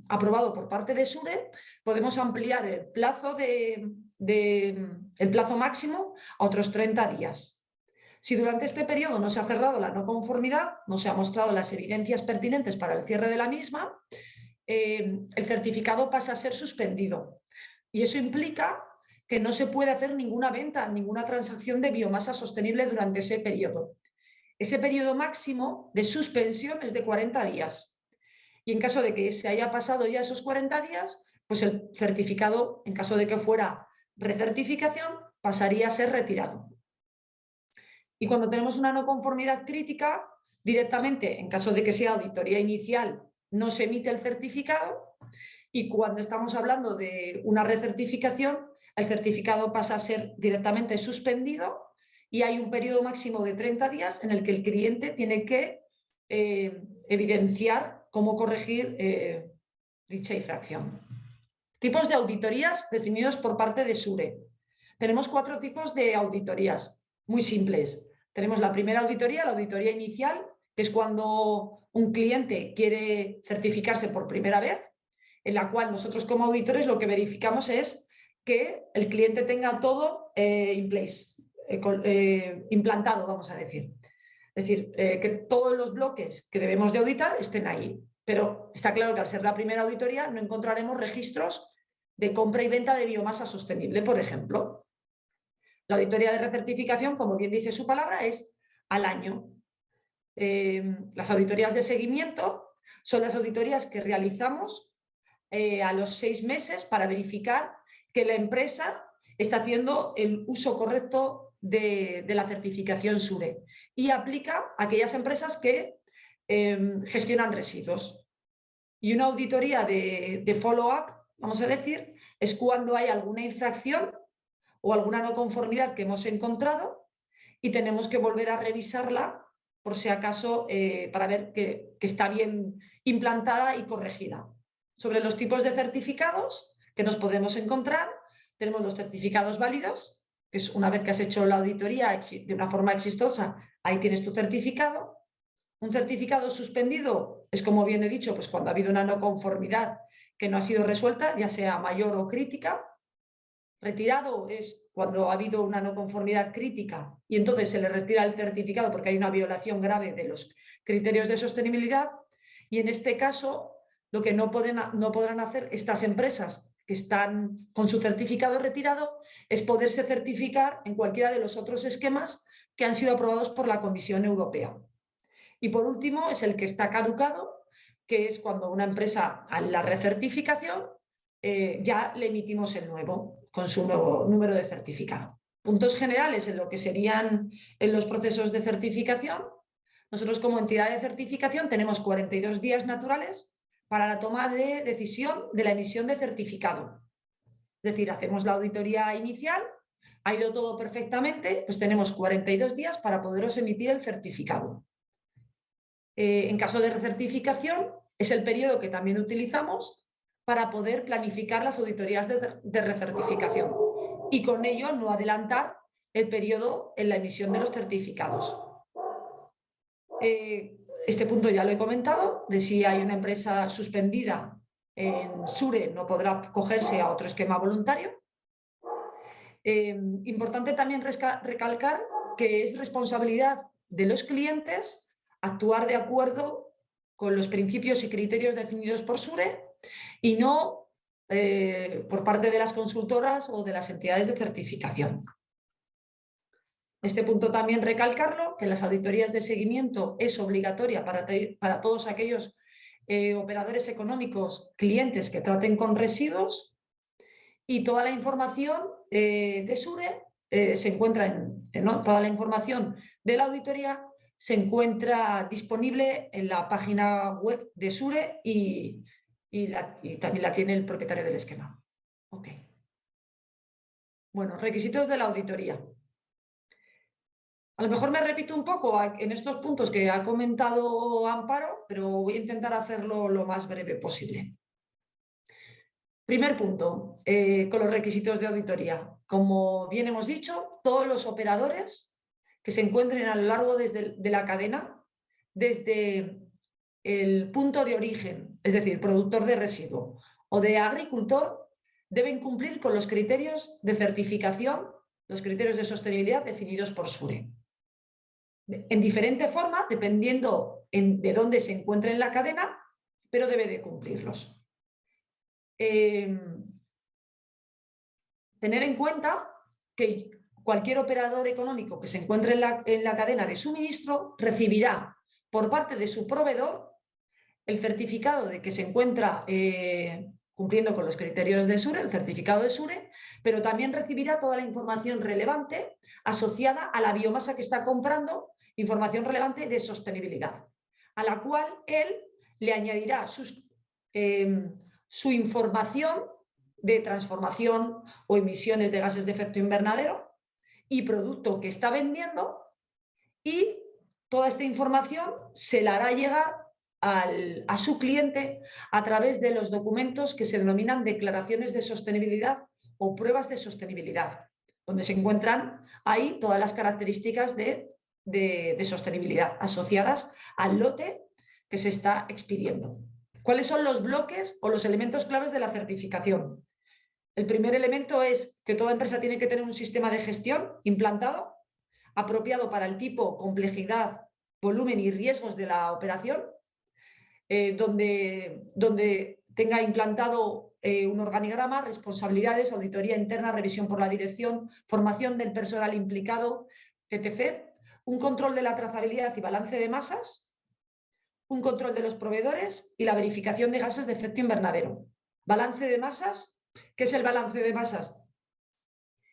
S4: aprobado por parte de SURE, podemos ampliar el plazo, el plazo máximo a otros 30 días. Si durante este periodo no se ha cerrado la no conformidad, no se han mostrado las evidencias pertinentes para el cierre de la misma, el certificado pasa a ser suspendido. Y eso implica que no se puede hacer ninguna venta, ninguna transacción de biomasa sostenible durante ese periodo. Ese periodo máximo de suspensión es de 40 días. Y en caso de que se haya pasado ya esos 40 días, pues el certificado, en caso de que fuera recertificación, pasaría a ser retirado. Y cuando tenemos una no conformidad crítica, directamente, en caso de que sea auditoría inicial, no se emite el certificado. Y cuando estamos hablando de una recertificación, el certificado pasa a ser directamente suspendido y hay un periodo máximo de 30 días en el que el cliente tiene que evidenciar cómo corregir dicha infracción. Tipos de auditorías definidos por parte de SURE. Tenemos 4 tipos de auditorías muy simples. Tenemos la primera auditoría, la auditoría inicial, que es cuando un cliente quiere certificarse por primera vez, en la cual nosotros como auditores lo que verificamos es que el cliente tenga todo in place, implantado, vamos a decir. Es decir, que todos los bloques que debemos de auditar estén ahí. Pero está claro que al ser la primera auditoría no encontraremos registros de compra y venta de biomasa sostenible, por ejemplo. La auditoría de recertificación, como bien dice su palabra, es al año. Las auditorías de seguimiento son las auditorías que realizamos a los 6 meses para verificar que la empresa está haciendo el uso correcto de la certificación SURE y aplica a aquellas empresas que gestionan residuos. Y una auditoría de follow-up, vamos a decir, es cuando hay alguna infracción o alguna no conformidad que hemos encontrado y tenemos que volver a revisarla por si acaso para ver que está bien implantada y corregida. Sobre los tipos de certificados que nos podemos encontrar, tenemos los certificados válidos, que es una vez que has hecho la auditoría de una forma exitosa, ahí tienes tu certificado. Un certificado suspendido es, como bien he dicho, pues cuando ha habido una no conformidad que no ha sido resuelta, ya sea mayor o crítica. Retirado es cuando ha habido una no conformidad crítica y entonces se le retira el certificado porque hay una violación grave de los criterios de sostenibilidad. Y en este caso, lo que no podrán hacer estas empresas que están con su certificado retirado es poderse certificar en cualquiera de los otros esquemas que han sido aprobados por la Comisión Europea. Y por último es el que está caducado, que es cuando una empresa a la recertificación ya le emitimos el nuevo, con su nuevo número de certificado. Puntos generales en lo que serían en los procesos de certificación. Nosotros como entidad de certificación tenemos 42 días naturales para la toma de decisión de la emisión de certificado. Es decir, hacemos la auditoría inicial, ha ido todo perfectamente, pues tenemos 42 días para poderos emitir el certificado. En caso de recertificación, es el periodo que también utilizamos para poder planificar las auditorías de recertificación y con ello no adelantar el periodo en la emisión de los certificados. Este punto ya lo he comentado, de si hay una empresa suspendida en SURE no podrá acogerse a otro esquema voluntario. Importante también recalcar que es responsabilidad de los clientes actuar de acuerdo con los principios y criterios definidos por SURE y no por parte de las consultoras o de las entidades de certificación. Este punto también recalcarlo, que las auditorías de seguimiento es obligatoria para todos aquellos operadores económicos, clientes que traten con residuos, y toda la información de SURE se encuentra toda la información de la auditoría se encuentra disponible en la página web de SURE y también la tiene el propietario del esquema. Ok. Bueno, requisitos de la auditoría. A lo mejor me repito un poco en estos puntos que ha comentado Amparo, pero voy a intentar hacerlo lo más breve posible. Primer punto, con los requisitos de auditoría. Como bien hemos dicho, todos los operadores que se encuentren a lo largo de la cadena, desde el punto de origen, es decir, productor de residuo o de agricultor, deben cumplir con los criterios de certificación, los criterios de sostenibilidad definidos por SURE. En diferente forma, dependiendo de dónde se encuentre en la cadena, pero debe de cumplirlos. Tener en cuenta que cualquier operador económico que se encuentre en la cadena de suministro recibirá por parte de su proveedor el certificado de que se encuentra cumpliendo con los criterios de SURE, el certificado de SURE, pero también recibirá toda la información relevante asociada a la biomasa que está comprando, información relevante de sostenibilidad, a la cual él le añadirá su información de transformación o emisiones de gases de efecto invernadero y producto que está vendiendo, y toda esta información se la hará llegar a su cliente a través de los documentos que se denominan declaraciones de sostenibilidad o pruebas de sostenibilidad, donde se encuentran ahí todas las características de sostenibilidad asociadas al lote que se está expidiendo. ¿Cuáles son los bloques o los elementos claves de la certificación? El primer elemento es que toda empresa tiene que tener un sistema de gestión implantado, apropiado para el tipo, complejidad, volumen y riesgos de la operación, donde tenga implantado un organigrama, responsabilidades, auditoría interna, revisión por la dirección, formación del personal implicado, etc. Un control de la trazabilidad y balance de masas, un control de los proveedores y la verificación de gases de efecto invernadero. Balance de masas. ¿Qué es el balance de masas?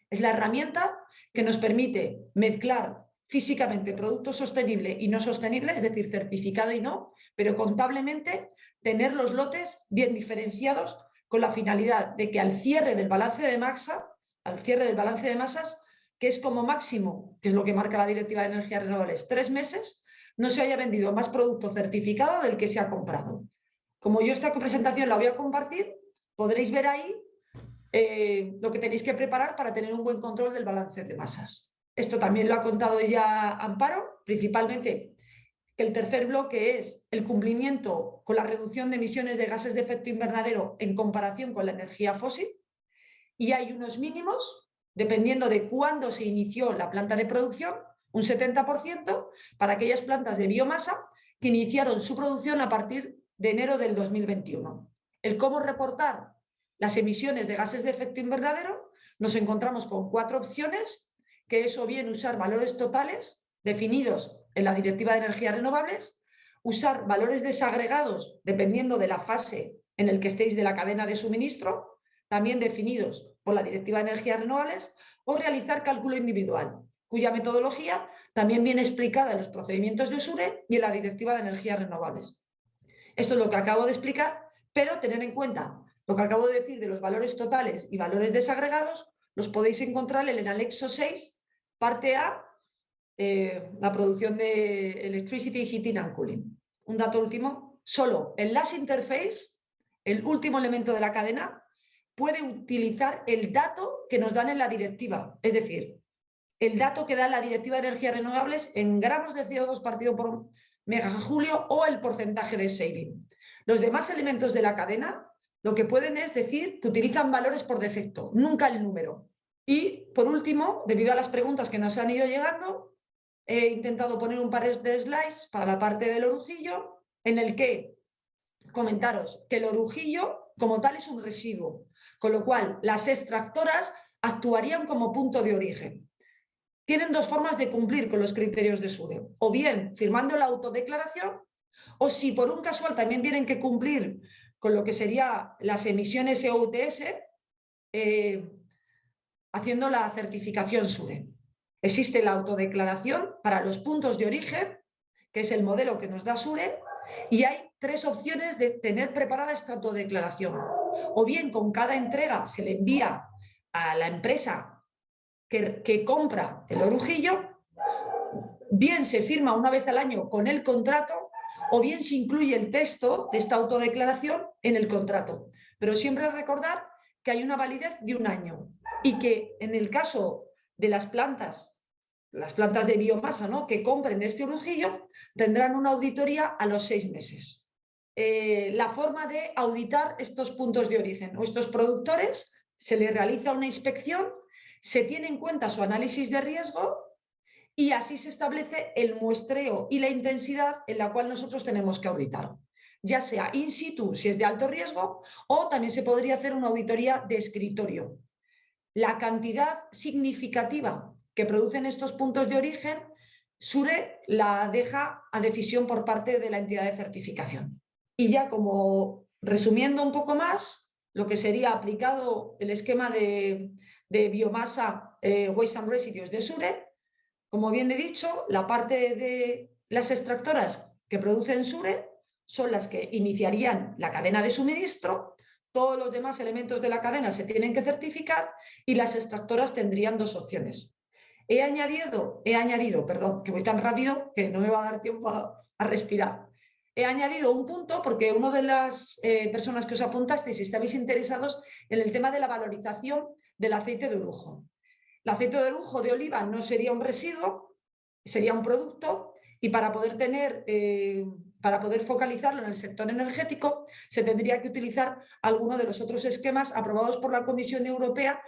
S4: Es la herramienta que nos permite mezclar físicamente producto sostenible y no sostenible, es decir, certificado y no, pero contablemente tener los lotes bien diferenciados con la finalidad de que al cierre del balance de masa al cierre del balance de masas, que es como máximo, que es lo que marca la Directiva de Energías Renovables, 3 meses, no se haya vendido más producto certificado del que se ha comprado. Como yo esta presentación la voy a compartir, podréis ver ahí lo que tenéis que preparar para tener un buen control del balance de masas. Esto también lo ha contado ya Amparo, principalmente que el tercer bloque es el cumplimiento con la reducción de emisiones de gases de efecto invernadero en comparación con la energía fósil, y hay unos mínimos, dependiendo de cuándo se inició la planta de producción, un 70% para aquellas plantas de biomasa que iniciaron su producción a partir de enero del 2021. El cómo reportar las emisiones de gases de efecto invernadero, nos encontramos con 4 opciones, que es o bien usar valores totales definidos en la Directiva de Energías Renovables, usar valores desagregados dependiendo de la fase en la que estéis de la cadena de suministro, también definidos por la Directiva de Energías Renovables, o realizar cálculo individual, cuya metodología también viene explicada en los procedimientos de SURE y en la Directiva de Energías Renovables. Esto es lo que acabo de explicar, pero tener en cuenta lo que acabo de decir de los valores totales y valores desagregados, los podéis encontrar en el anexo 6, parte A, la producción de Electricity, Heating and Cooling. Un dato último, solo el last interface, el último elemento de la cadena, puede utilizar el dato que nos dan en la directiva, es decir, el dato que da la Directiva de Energías Renovables en gramos de CO2 partido por megajulio o el porcentaje de saving. Los demás elementos de la cadena lo que pueden es decir que utilizan valores por defecto, nunca el número. Y por último, debido a las preguntas que nos han ido llegando, he intentado poner un par de slides para la parte del orujillo, en el que comentaros que el orujillo como tal es un residuo, con lo cual las extractoras actuarían como punto de origen. Tienen 2 formas de cumplir con los criterios de SURE, o bien firmando la autodeclaración, o si por un casual también tienen que cumplir con lo que serían las emisiones EUTS, haciendo la certificación SURE. Existe la autodeclaración para los puntos de origen, que es el modelo que nos da SURE, y hay 3 opciones de tener preparada esta autodeclaración. O bien con cada entrega se le envía a la empresa que compra el orujillo, bien se firma una vez al año con el contrato, o bien se incluye el texto de esta autodeclaración en el contrato. Pero siempre recordar que hay una validez de 1 año y que en el caso de las plantas de biomasa, ¿no?, que compren este orujillo, tendrán una auditoría a los 6 meses. La forma de auditar estos puntos de origen o estos productores, se les realiza una inspección, se tiene en cuenta su análisis de riesgo y así se establece el muestreo y la intensidad en la cual nosotros tenemos que auditar, ya sea in situ si es de alto riesgo, o también se podría hacer una auditoría de escritorio. La cantidad significativa que producen estos puntos de origen, SURE la deja a decisión por parte de la entidad de certificación. Y ya como resumiendo un poco más, lo que sería aplicado el esquema de biomasa Waste and Residues de SURE, como bien he dicho, la parte de las extractoras que producen SURE son las que iniciarían la cadena de suministro, todos los demás elementos de la cadena se tienen que certificar y las extractoras tendrían 2 opciones. He añadido, que voy tan rápido que no me va a dar tiempo a respirar. He añadido un punto porque una de las personas que os apuntasteis y estabais interesados en el tema de la valorización del aceite de orujo. El aceite de orujo de oliva no sería un residuo, sería un producto, y para poder focalizarlo en el sector energético se tendría que utilizar alguno de los otros esquemas aprobados por la Comisión Europea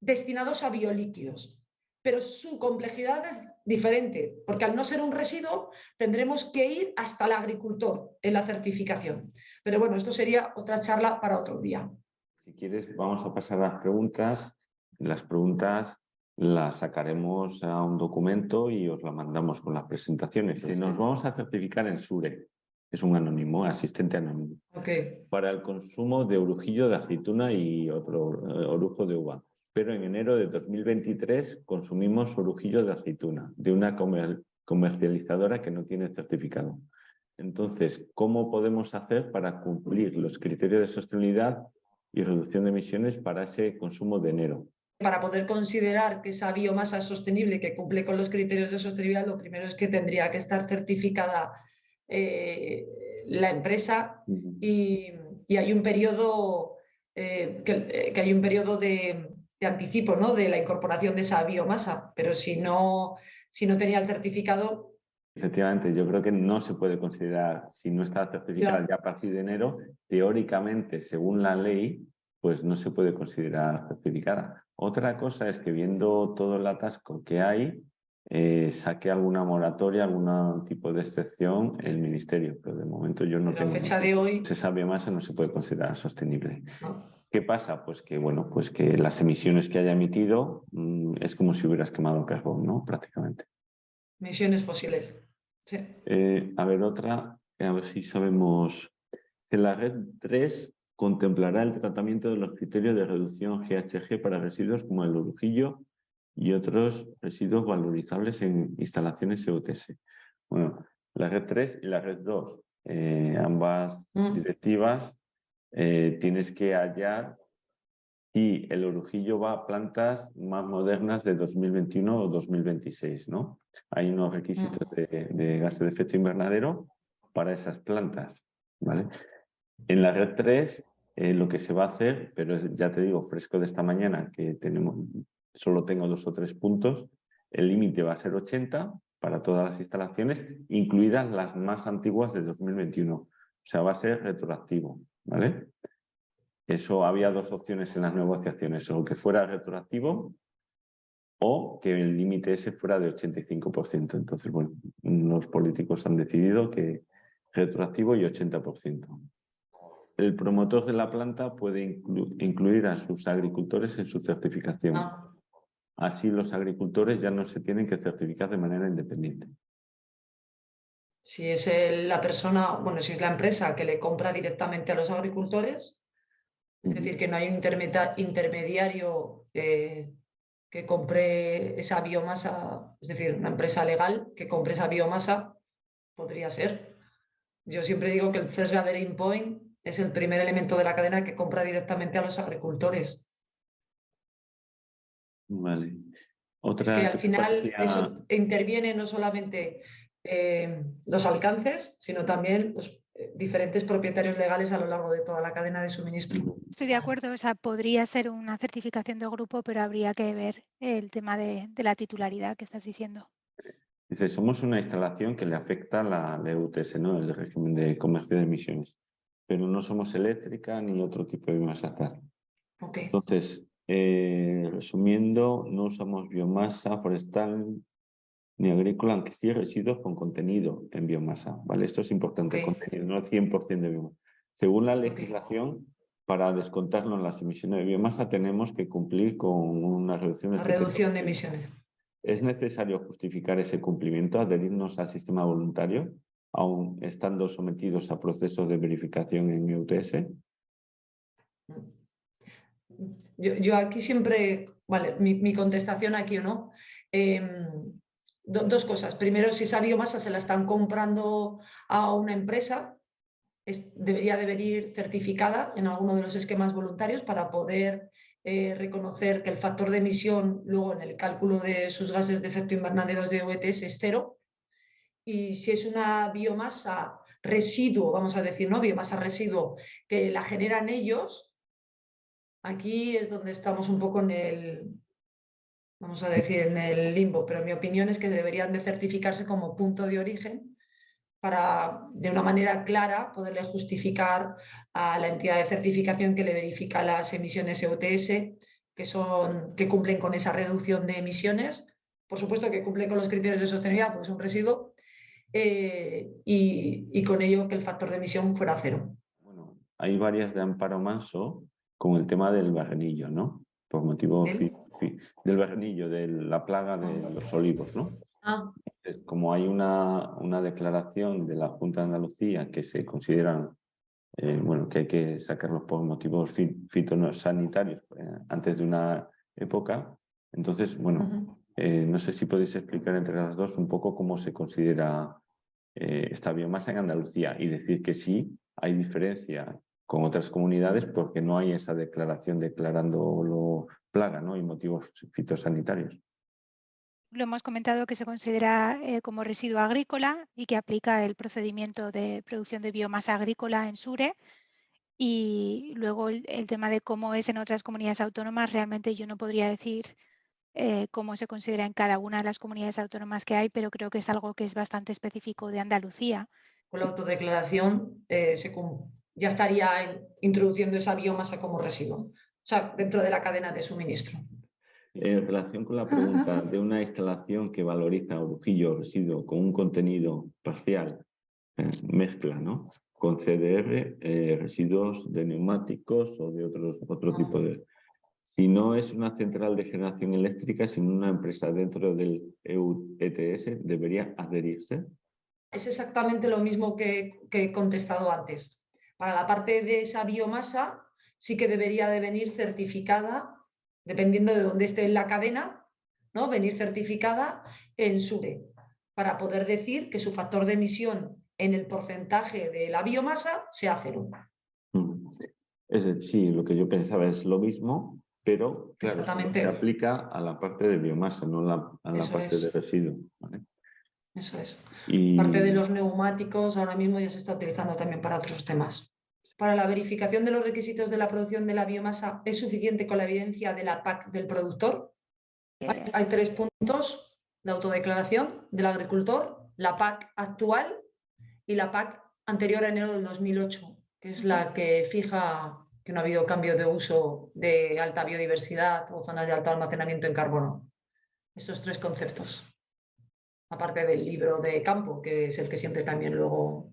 S4: destinados a biolíquidos. Pero su complejidad es diferente, porque al no ser un residuo tendremos que ir hasta el agricultor en la certificación. Pero bueno, esto sería otra charla para otro día.
S1: Si quieres, vamos a pasar a las preguntas. Las preguntas las sacaremos a un documento y os la mandamos con las presentaciones. Si nos vamos a certificar en SURE, es un anónimo, asistente anónimo, para el consumo de orujillo de aceituna y otro orujo de uva. Pero en enero de 2023 consumimos orujillo de aceituna de una comercializadora que no tiene certificado. Entonces, ¿cómo podemos hacer para cumplir los criterios de sostenibilidad y reducción de emisiones para ese consumo de enero?
S4: para poder considerar que esa biomasa es sostenible y que cumple con los criterios de sostenibilidad, lo primero es que tendría que estar certificada la empresa y hay un periodo, que hay un periodo de anticipo, ¿no?, de la incorporación de esa biomasa, pero si no tenía el certificado...
S1: Efectivamente, yo creo que no se puede considerar, si no está certificada ya a partir de enero, teóricamente, según la ley, pues no se puede considerar certificada. Otra cosa es que viendo todo el atasco que hay, saque alguna moratoria, algún tipo de excepción el Ministerio, pero de momento yo no tengo...
S4: A fecha de hoy...
S1: Esa biomasa no se puede considerar sostenible.
S4: No.
S1: ¿Qué pasa? Pues que, bueno, pues que las emisiones que haya emitido es como si hubieras quemado carbón, ¿no? Prácticamente.
S4: Emisiones fósiles. Sí.
S1: A ver, otra, a ver si sabemos que la red 3 contemplará el tratamiento de los criterios de reducción GHG para residuos como el orujillo y otros residuos valorizables en instalaciones EUTS. Bueno, la red 3 y la red 2, ambas directivas, tienes que hallar si el orujillo va a plantas más modernas de 2021 o 2026, ¿no? Hay unos requisitos de gases de efecto invernadero para esas plantas, ¿vale? En la red 3, lo que se va a hacer, pero ya te digo, fresco de esta mañana, que solo tengo 2 o 3 puntos, el límite va a ser 80 para todas las instalaciones, incluidas las más antiguas de 2021. O sea, va a ser retroactivo, ¿vale? Eso había 2 opciones en las negociaciones, o que fuera retroactivo o que el límite ese fuera de 85%. Entonces, bueno, los políticos han decidido que retroactivo y 80%. El promotor de la planta puede incluir a sus agricultores en su certificación. Así los agricultores ya no se tienen que certificar de manera independiente.
S4: Si es la persona, bueno, si es la empresa que le compra directamente a los agricultores, es decir, que no hay un intermediario que compre esa biomasa, es decir, una empresa legal que compre esa biomasa, podría ser. Yo siempre digo que el first gathering point es el primer elemento de la cadena que compra directamente a los agricultores.
S1: Vale. Otra
S4: es que al final
S1: parecía...
S4: eso interviene no solamente los alcances, sino también los diferentes propietarios legales a lo largo de toda la cadena de suministro.
S3: Estoy de acuerdo, o sea, podría ser una certificación de grupo, pero habría que ver el tema de la titularidad que estás diciendo.
S1: Dice, somos una instalación que le afecta la EUTS, ¿no?, el régimen de comercio de emisiones, pero no somos eléctrica ni otro tipo de biomasa.
S4: Okay.
S1: Entonces, resumiendo, no usamos biomasa forestal ni agrícola, aunque sí residuos con contenido en biomasa, ¿vale? Esto es importante, contenido, no 100% de biomasa. Según la legislación, para descontarnos las emisiones de biomasa tenemos que cumplir con una reducción del 70%.
S4: Reducción de emisiones.
S1: ¿Es necesario justificar ese cumplimiento, adherirnos al sistema voluntario, aun estando sometidos a procesos de verificación en EUTS?
S4: Yo aquí siempre, vale, mi contestación aquí o no, dos cosas. Primero, si esa biomasa se la están comprando a una empresa, debería de venir certificada en alguno de los esquemas voluntarios para poder reconocer que el factor de emisión luego en el cálculo de sus gases de efecto invernadero de EUTS es 0. Y si es una biomasa residuo, vamos a decir, ¿no?, biomasa residuo que la generan ellos, aquí es donde estamos un poco en el, vamos a decir, en el limbo, pero mi opinión es que deberían de certificarse como punto de origen para, de una manera clara, poderle justificar a la entidad de certificación que le verifica las emisiones EUTS, que cumplen con esa reducción de emisiones, por supuesto que cumplen con los criterios de sostenibilidad, porque es un residuo, y con ello que el factor de emisión fuera 0.
S1: Bueno, hay varias de Amparo Manso con el tema del barrenillo, ¿no? Por motivo del barrenillo, de la plaga de los olivos, ¿no? Como hay una declaración de la Junta de Andalucía que se consideran, bueno, que hay que sacarlos por motivos fitosanitarios antes de una época, entonces, bueno, no sé si podéis explicar entre las dos un poco cómo se considera esta biomasa en Andalucía y decir que sí hay diferencia con otras comunidades porque no hay esa declaración declarando plaga, ¿no? Y motivos fitosanitarios.
S3: Lo hemos comentado que se considera como residuo agrícola y que aplica el procedimiento de producción de biomasa agrícola en SURE. Y luego el tema de cómo es en otras comunidades autónomas, realmente yo no podría decir cómo se considera en cada una de las comunidades autónomas que hay, pero creo que es algo que es bastante específico de Andalucía.
S4: Con la autodeclaración ya estaría introduciendo esa biomasa como residuo, o sea, dentro de la cadena de suministro.
S1: En relación con la pregunta de una instalación que valoriza orujillo residuo con un contenido parcial, mezcla, ¿no? Con CDR, residuos de neumáticos o de otro tipo de... Si no es una central de generación eléctrica, sino una empresa dentro del EU ETS, ¿debería adherirse?
S4: Es exactamente lo mismo que he contestado antes. Para la parte de esa biomasa sí que debería de venir certificada, dependiendo de dónde esté en la cadena, ¿no? Venir certificada en SURE, para poder decir que su factor de emisión en el porcentaje de la biomasa sea 0.
S1: Sí, lo que yo pensaba es lo mismo, pero claro,
S4: Exactamente.
S1: se aplica a la parte de biomasa, no a la parte de residuo, ¿vale?
S4: Eso es.
S1: Y...
S4: Parte de los neumáticos ahora mismo ya se está utilizando también para otros temas. Para la verificación de los requisitos de la producción de la biomasa, ¿es suficiente con la evidencia de la PAC del productor? Hay 3 puntos: la autodeclaración del agricultor, la PAC actual y la PAC anterior a enero del 2008, que es la que fija que no ha habido cambio de uso de alta biodiversidad o zonas de alto almacenamiento en carbono. Estos 3 conceptos. Aparte del libro de campo, que es el que siempre también luego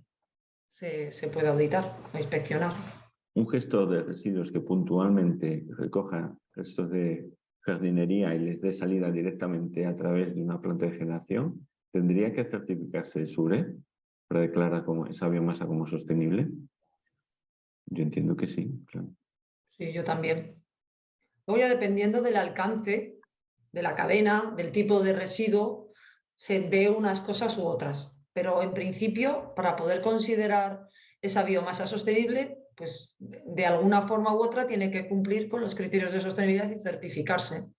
S4: se puede auditar o inspeccionar.
S1: Un gestor de residuos que puntualmente recoja restos de jardinería y les dé salida directamente a través de una planta de generación, ¿tendría que certificarse el SURE para declarar esa biomasa como sostenible? Yo entiendo que sí, claro.
S4: Sí, yo también. Luego ya dependiendo del alcance de la cadena, del tipo de residuo, se ve unas cosas u otras. Pero en principio, para poder considerar esa biomasa sostenible, pues de alguna forma u otra tiene que cumplir con los criterios de sostenibilidad y certificarse.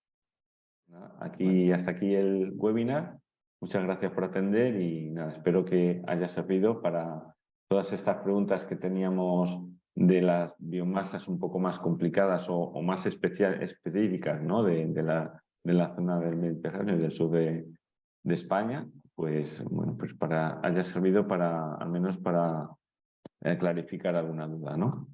S1: Hasta aquí el webinar. Muchas gracias por atender y nada, espero que haya servido para todas estas preguntas que teníamos de las biomasas un poco más complicadas o más específicas, ¿no? de la zona del Mediterráneo y del sur de España, pues bueno, pues haya servido para al menos para clarificar alguna duda, ¿no?